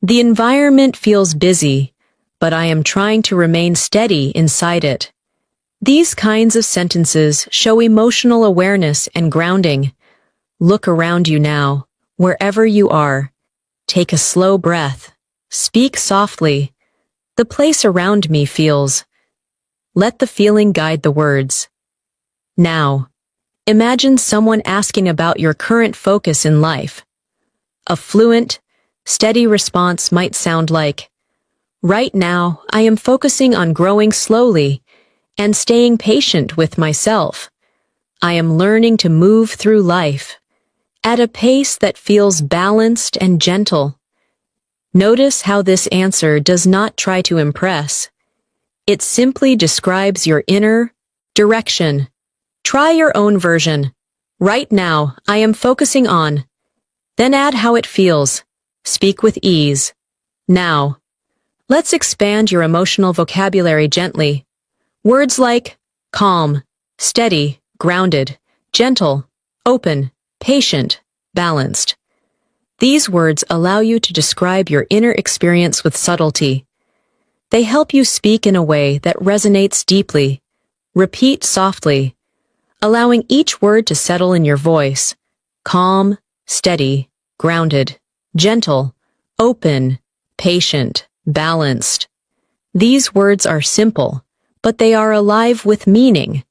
the environment feels busy, but I am trying to remain steady inside it. These kinds of sentences show emotional awareness and grounding. Look around you now, wherever you are. Take a slow breath. Speak softly. The place around me feels. Let the feeling guide the words. Now, imagine someone asking about your current focus in life. A fluent, steady response might sound like, right now, I am focusing on growing slowly and staying patient with myself. I am learning to move through life at a pace that feels balanced and gentle. Notice how this answer does not try to impress. It simply describes your inner direction. Try your own version. Right now, I am focusing on. Then add how it feels. Speak with ease. Now, let's expand your emotional vocabulary gently. Words like calm, steady, grounded, gentle, open, patient, balanced. These words allow you to describe your inner experience with subtlety. They help you speak in a way that resonates deeply. Repeat softly, allowing each word to settle in your voice. Calm, steady, grounded, gentle, open, patient, balanced. These words are simple, but they are alive with meaning.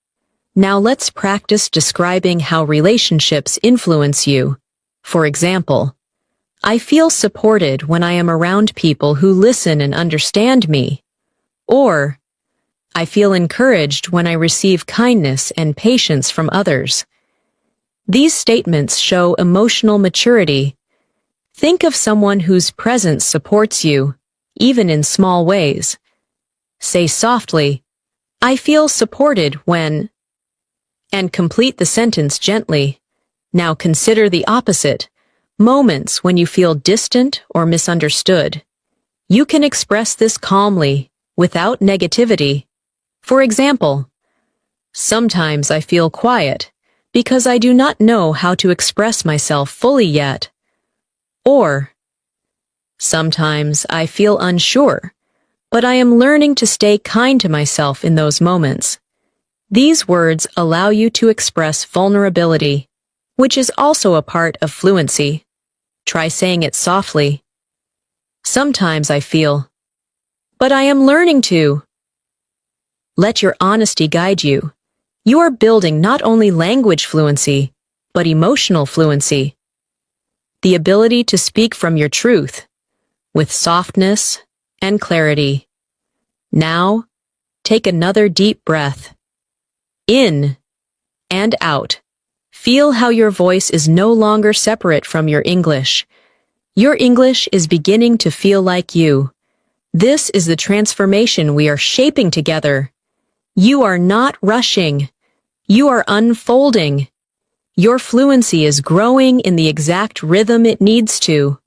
Now let's practice describing how relationships influence you. For example, I feel supported when I am around people who listen and understand me. Or, I feel encouraged when I receive kindness and patience from others. These statements show emotional maturity. Think of someone whose presence supports you, even in small ways. Say softly, I feel supported when, and complete the sentence gently. Now consider the opposite, moments when you feel distant or misunderstood. You can express this calmly, without negativity. For example, sometimes I feel quiet because I do not know how to express myself fully yet. Or, sometimes I feel unsure, but I am learning to stay kind to myself in those moments. These words allow you to express vulnerability, which is also a part of fluency. Try saying it softly. Sometimes I feel, but I am learning to. Let your honesty guide you. You are building not only language fluency, but emotional fluency. The ability to speak from your truth, with softness and clarity. Now, take another deep breath. In and out. Feel how your voice is no longer separate from your English. Your English is beginning to feel like you. This is the transformation we are shaping together. You are not rushing. You are unfolding. Your fluency is growing in the exact rhythm it needs to.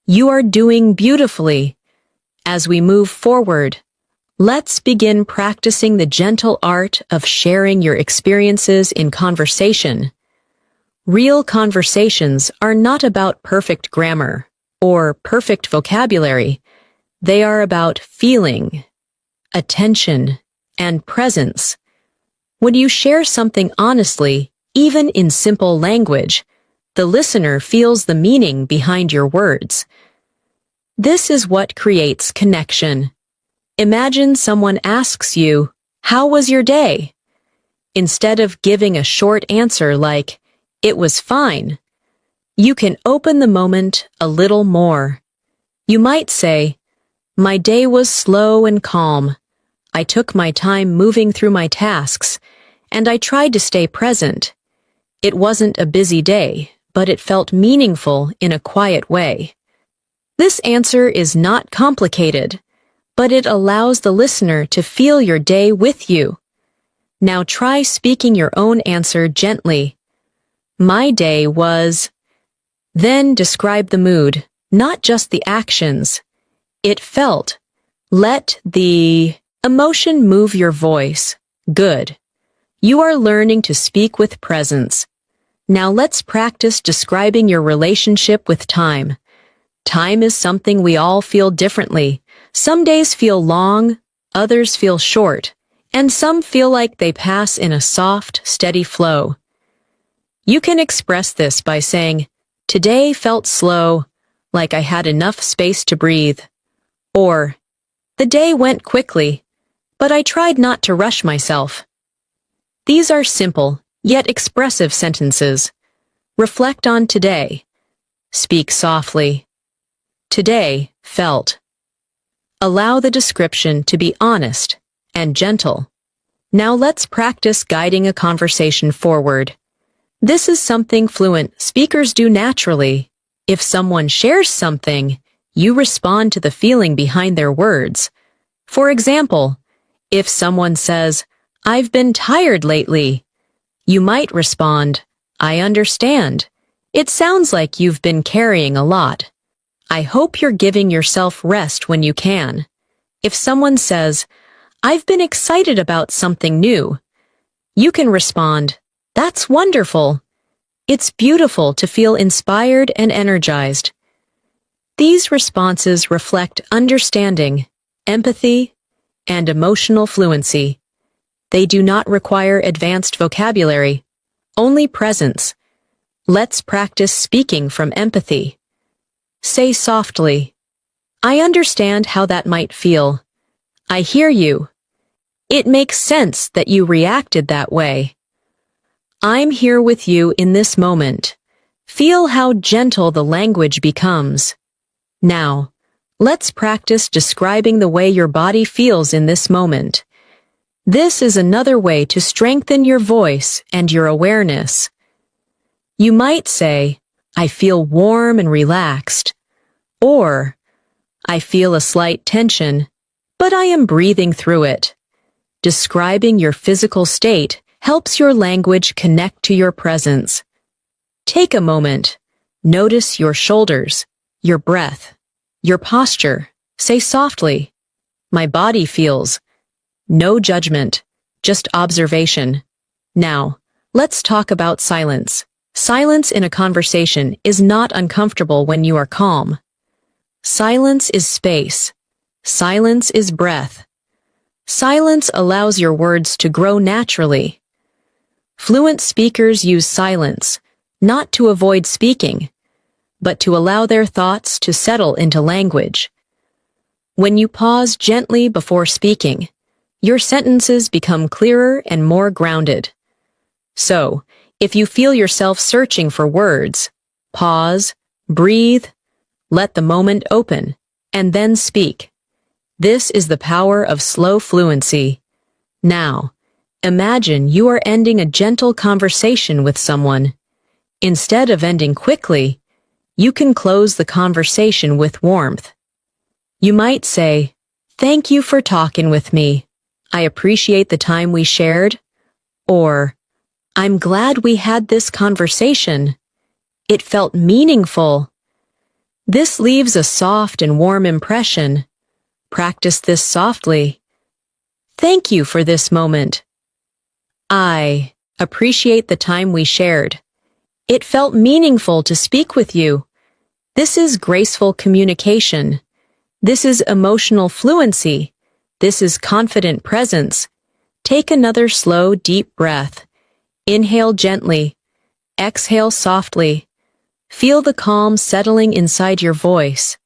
You are doing beautifully. As we move forward, let's begin practicing the gentle art of sharing your experiences in conversation. Real conversations are not about perfect grammar or perfect vocabulary. They are about feeling, attention, and presence. When you share something honestly, even in simple language, the listener feels the meaning behind your words. This is what creates connection. Imagine someone asks you, "How was your day?" Instead of giving a short answer like, "It was fine," you can open the moment a little more. You might say, "My day was slow and calm. I took my time moving through my tasks, and I tried to stay present. It wasn't a busy day, but it felt meaningful in a quiet way." This answer is not complicated, but it allows the listener to feel your day with you. Now try speaking your own answer gently. My day was... Then describe the mood, not just the actions. It felt. Let the emotion move your voice. Good. You are learning to speak with presence. Now let's practice describing your relationship with time. Time is something we all feel differently. Some days feel long, others feel short, and some feel like they pass in a soft, steady flow. You can express this by saying, "Today felt slow, like I had enough space to breathe." Or, "The day went quickly, but I tried not to rush myself." These are simple, yet expressive sentences. Reflect on today. Speak softly. Today felt. Allow the description to be honest and gentle. Now let's practice guiding a conversation forward. This is something fluent speakers do naturally. If someone shares something, you respond to the feeling behind their words. For example, if someone says, "I've been tired lately," you might respond, "I understand. It sounds like you've been carrying a lot. I hope you're giving yourself rest when you can." If someone says, I've been excited about something new. You can respond, "That's wonderful." It's beautiful to feel inspired and energized. These responses reflect understanding, empathy, and emotional fluency. They do not require advanced vocabulary, only presence. Let's practice speaking from empathy. Say softly, "I understand how that might feel. I hear you. It makes sense that you reacted that way. I'm here with you in this moment." Feel how gentle the language becomes. Now, let's practice describing the way your body feels in this moment. This is another way to strengthen your voice and your awareness. You might say, "I feel warm and relaxed," or "I feel a slight tension, but I am breathing through it." Describing your physical state helps your language connect to your presence. Take a moment. Notice your shoulders, your breath, your posture. Say softly, "My body feels." No judgment, just observation. Now, let's talk about silence. Silence in a conversation is not uncomfortable when you are calm. Silence is space. Silence is breath. Silence allows your words to grow naturally. Fluent speakers use silence, not to avoid speaking, but to allow their thoughts to settle into language. When you pause gently before speaking, your sentences become clearer and more grounded. So, if you feel yourself searching for words, pause, breathe, let the moment open, and then speak. This is the power of slow fluency. Now, imagine you are ending a gentle conversation with someone. Instead of ending quickly, you can close the conversation with warmth. You might say, "Thank you for talking with me. I appreciate the time we shared." Or, "I'm glad we had this conversation. It felt meaningful." This leaves a soft and warm impression. Practice this softly. "Thank you for this moment. I appreciate the time we shared. It felt meaningful to speak with you." This is graceful communication. This is emotional fluency. This is confident presence. Take another slow, deep breath. Inhale gently. Exhale softly. Feel the calm settling inside your voice.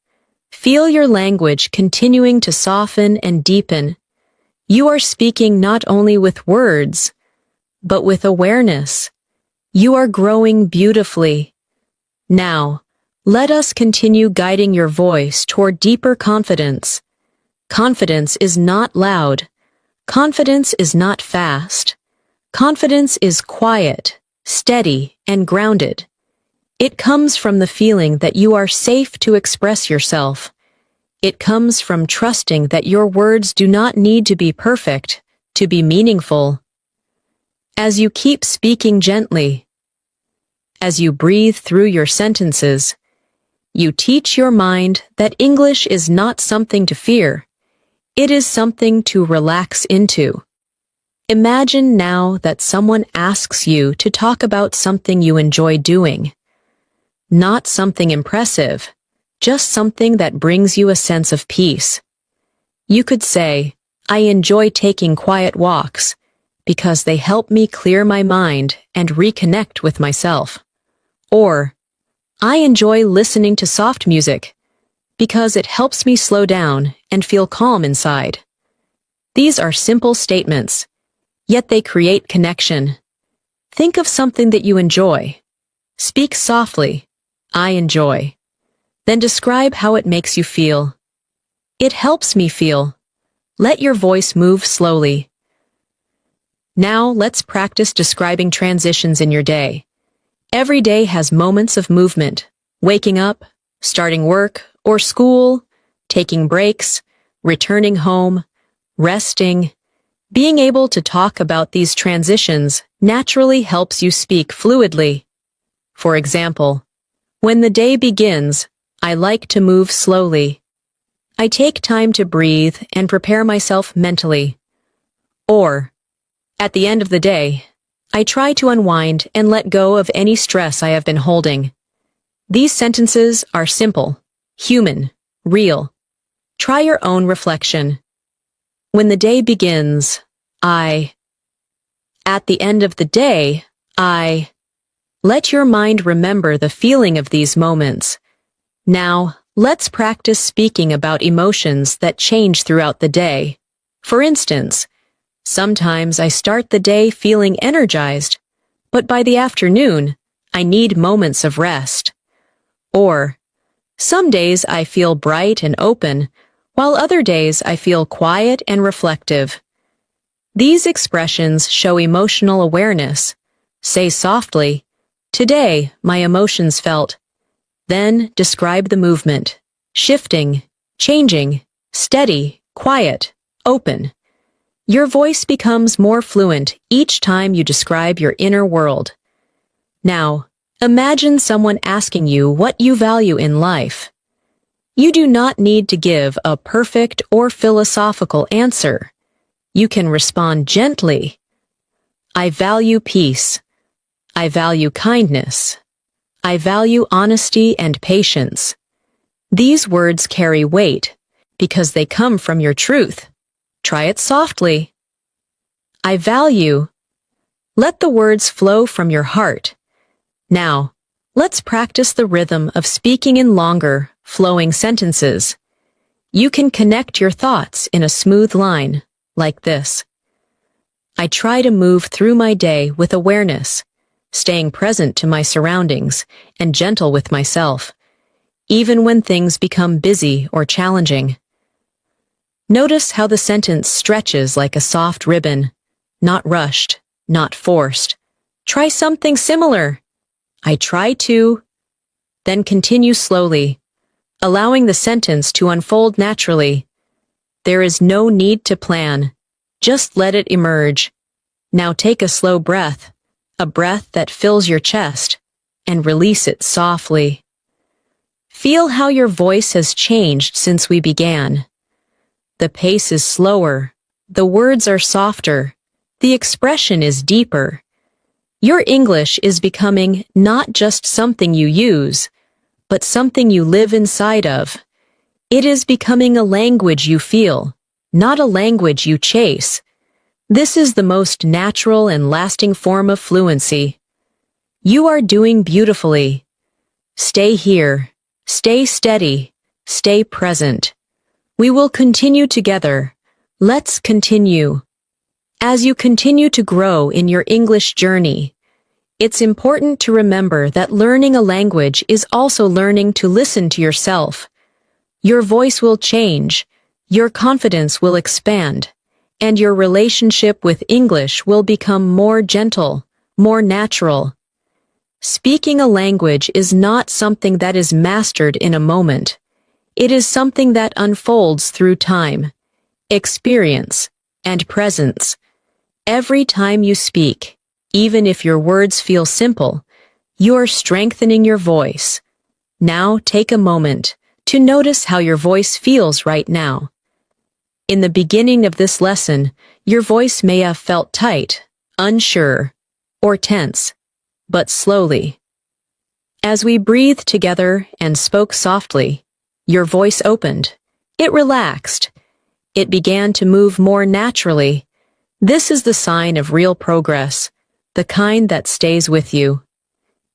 Feel your language continuing to soften and deepen. You are speaking not only with words, but with awareness. You are growing beautifully. Now, let us continue guiding your voice toward deeper confidence. Confidence is not loud. Confidence is not fast. Confidence is quiet, steady, and grounded. It comes from the feeling that you are safe to express yourself. It comes from trusting that your words do not need to be perfect to be meaningful. As you keep speaking gently, as you breathe through your sentences, you teach your mind that English is not something to fear. It is something to relax into. Imagine now that someone asks you to talk about something you enjoy doing. Not something impressive, just something that brings you a sense of peace. You could say, "I enjoy taking quiet walks because they help me clear my mind and reconnect with myself." Or, "I enjoy listening to soft music because it helps me slow down and feel calm inside." These are simple statements, yet they create connection. Think of something that you enjoy. Speak softly, "I enjoy." Then describe how it makes you feel. "It helps me feel." Let your voice move slowly. Now let's practice describing transitions in your day. Every day has moments of movement. Waking up, starting work or school, taking breaks, returning home, resting. Being able to talk about these transitions naturally helps you speak fluidly. For example, when the day begins, I like to move slowly. I take time to breathe and prepare myself mentally. Or, at the end of the day, I try to unwind and let go of any stress I have been holding. These sentences are simple, human, real. Try your own reflection. When the day begins, At the end of the day, Let your mind remember the feeling of these moments. Now, let's practice speaking about emotions that change throughout the day. For instance, sometimes I start the day feeling energized, but by the afternoon, I need moments of rest. Or, some days I feel bright and open, while other days I feel quiet and reflective. These expressions show emotional awareness. Say softly, "Today, my emotions felt." Then describe the movement, shifting, changing, steady, quiet, open. Your voice becomes more fluent each time you describe your inner world. Now, imagine someone asking you what you value in life. You do not need to give a perfect or philosophical answer. You can respond gently. I value peace. I value kindness. I value honesty and patience. These words carry weight because they come from your truth. Try it softly. I value. Let the words flow from your heart. Now, let's practice the rhythm of speaking in longer, flowing sentences. You can connect your thoughts in a smooth line, like this. I try to move through my day with awareness, staying present to my surroundings and gentle with myself, even when things become busy or challenging. Notice how the sentence stretches like a soft ribbon, not rushed, not forced. Try something similar. I try to. Then continue slowly, allowing the sentence to unfold naturally. There is no need to plan. Just let it emerge. Now take a slow breath, a breath that fills your chest, and release it softly. Feel how your voice has changed since we began. The pace is slower, the words are softer, the expression is deeper. Your English is becoming not just something you use, but something you live inside of. It is becoming a language you feel, not a language you chase. This is the most natural and lasting form of fluency. You are doing beautifully. Stay here. Stay steady. Stay present. We will continue together. Let's continue. As you continue to grow in your English journey, it's important to remember that learning a language is also learning to listen to yourself. Your voice will change, your confidence will expand, and your relationship with English will become more gentle, more natural. Speaking a language is not something that is mastered in a moment. It is something that unfolds through time, experience, and presence. Every time you speak, even if your words feel simple, you are strengthening your voice. Now take a moment to notice how your voice feels right now. In the beginning of this lesson, your voice may have felt tight, unsure, or tense, but slowly. As we breathed together and spoke softly, your voice opened. It relaxed. It began to move more naturally. This is the sign of real progress, the kind that stays with you.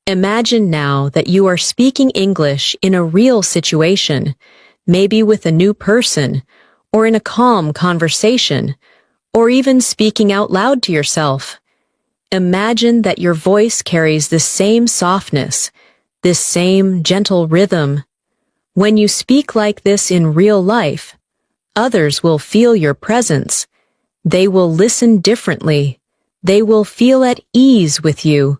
Imagine now that you are speaking English in a real situation, maybe with a new person, or in a calm conversation, or even speaking out loud to yourself. Imagine that your voice carries this same softness, this same gentle rhythm. When you speak like this in real life, others will feel your presence. They will listen differently. They will feel at ease with you.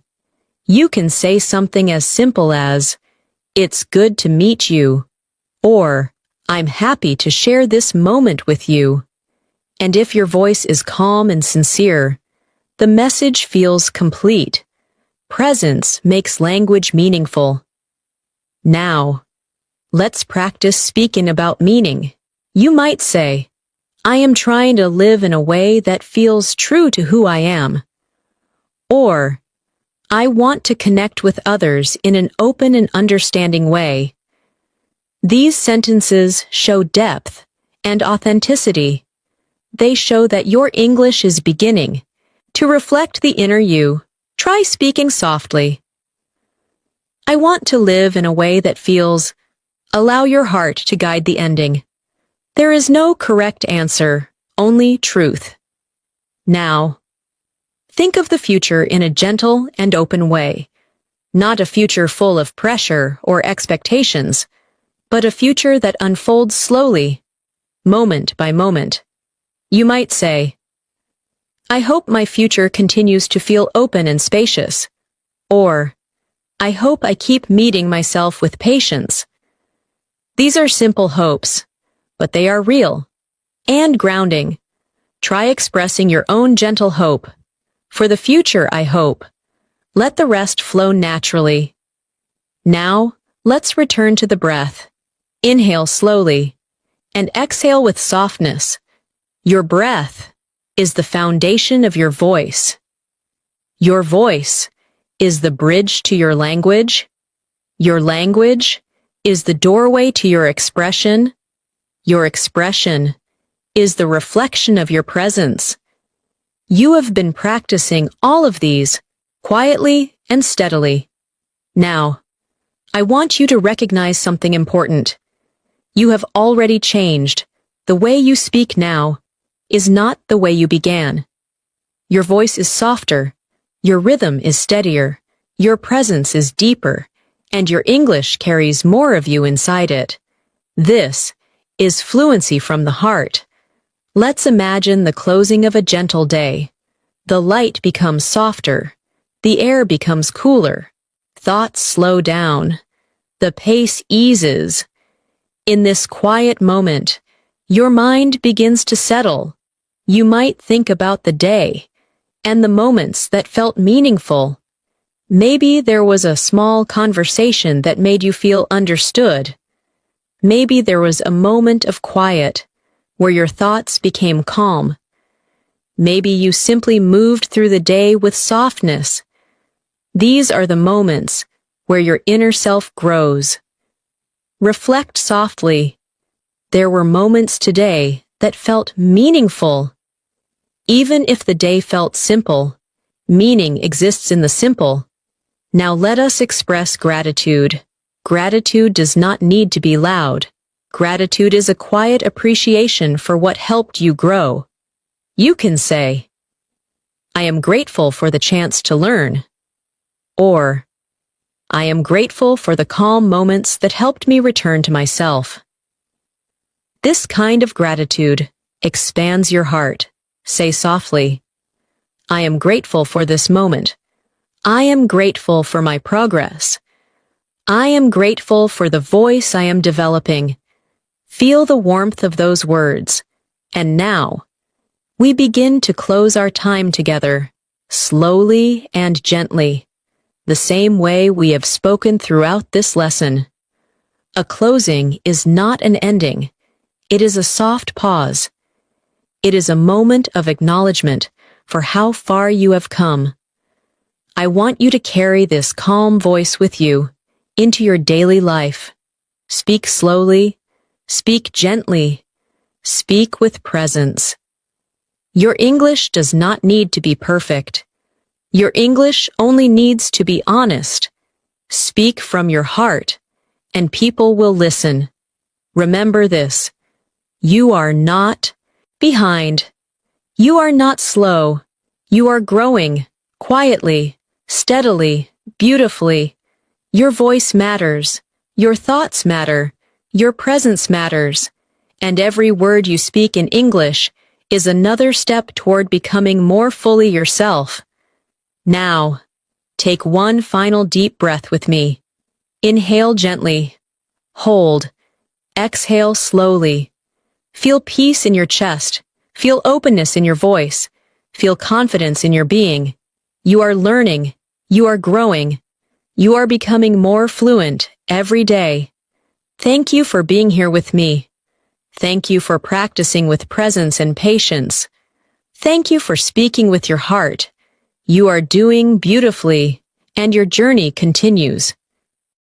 You can say something as simple as, "It's good to meet you," or, "I'm happy to share this moment with you." And if your voice is calm and sincere, the message feels complete. Presence makes language meaningful. Now, let's practice speaking about meaning. You might say, I am trying to live in a way that feels true to who I am. Or, I want to connect with others in an open and understanding way. These sentences show depth and authenticity. They show that your English is beginning to reflect the inner you. Try speaking softly. I want to live in a way that feels. Allow your heart to guide the ending. There is no correct answer, only truth. Now, think of the future in a gentle and open way. Not a future full of pressure or expectations, but a future that unfolds slowly, moment by moment. You might say, I hope my future continues to feel open and spacious. Or, I hope I keep meeting myself with patience. These are simple hopes, but they are real and grounding. Try expressing your own gentle hope. For the future, I hope. Let the rest flow naturally. Now, let's return to the breath. Inhale slowly and exhale with softness. Your breath is the foundation of your voice. Your voice is the bridge to your language. Your language is the doorway to your expression. Your expression is the reflection of your presence. You have been practicing all of these quietly and steadily. Now, I want you to recognize something important. You have already changed. The way you speak now is not the way you began. Your voice is softer, your rhythm is steadier, your presence is deeper, and your English carries more of you inside it. This is fluency from the heart. Let's imagine the closing of a gentle day. The light becomes softer, the air becomes cooler, thoughts slow down, the pace eases. In this quiet moment, your mind begins to settle. You might think about the day and the moments that felt meaningful. Maybe there was a small conversation that made you feel understood. Maybe there was a moment of quiet where your thoughts became calm. Maybe you simply moved through the day with softness. These are the moments where your inner self grows. Reflect softly. There were moments today that felt meaningful. Even if the day felt simple, meaning exists in the simple. Now let us express gratitude. Gratitude does not need to be loud. Gratitude is a quiet appreciation for what helped you grow. You can say, I am grateful for the chance to learn. Or, I am grateful for the calm moments that helped me return to myself. This kind of gratitude expands your heart. Say softly, I am grateful for this moment. I am grateful for my progress. I am grateful for the voice I am developing. Feel the warmth of those words. And now, we begin to close our time together, slowly and gently, the same way we have spoken throughout this lesson. A closing is not an ending. It is a soft pause. It is a moment of acknowledgement for how far you have come. I want you to carry this calm voice with you into your daily life. Speak slowly, speak gently, speak with presence. Your English does not need to be perfect. Your English only needs to be honest. Speak from your heart, and people will listen. Remember this. You are not behind. You are not slow. You are growing, quietly, steadily, beautifully. Your voice matters. Your thoughts matter. Your presence matters. And every word you speak in English is another step toward becoming more fully yourself. Now, take one final deep breath with me. Inhale gently. Hold. Exhale slowly. Feel peace in your chest. Feel openness in your voice. Feel confidence in your being. You are learning. You are growing. You are becoming more fluent every day. Thank you for being here with me. Thank you for practicing with presence and patience. Thank you for speaking with your heart. You are doing beautifully, and your journey continues.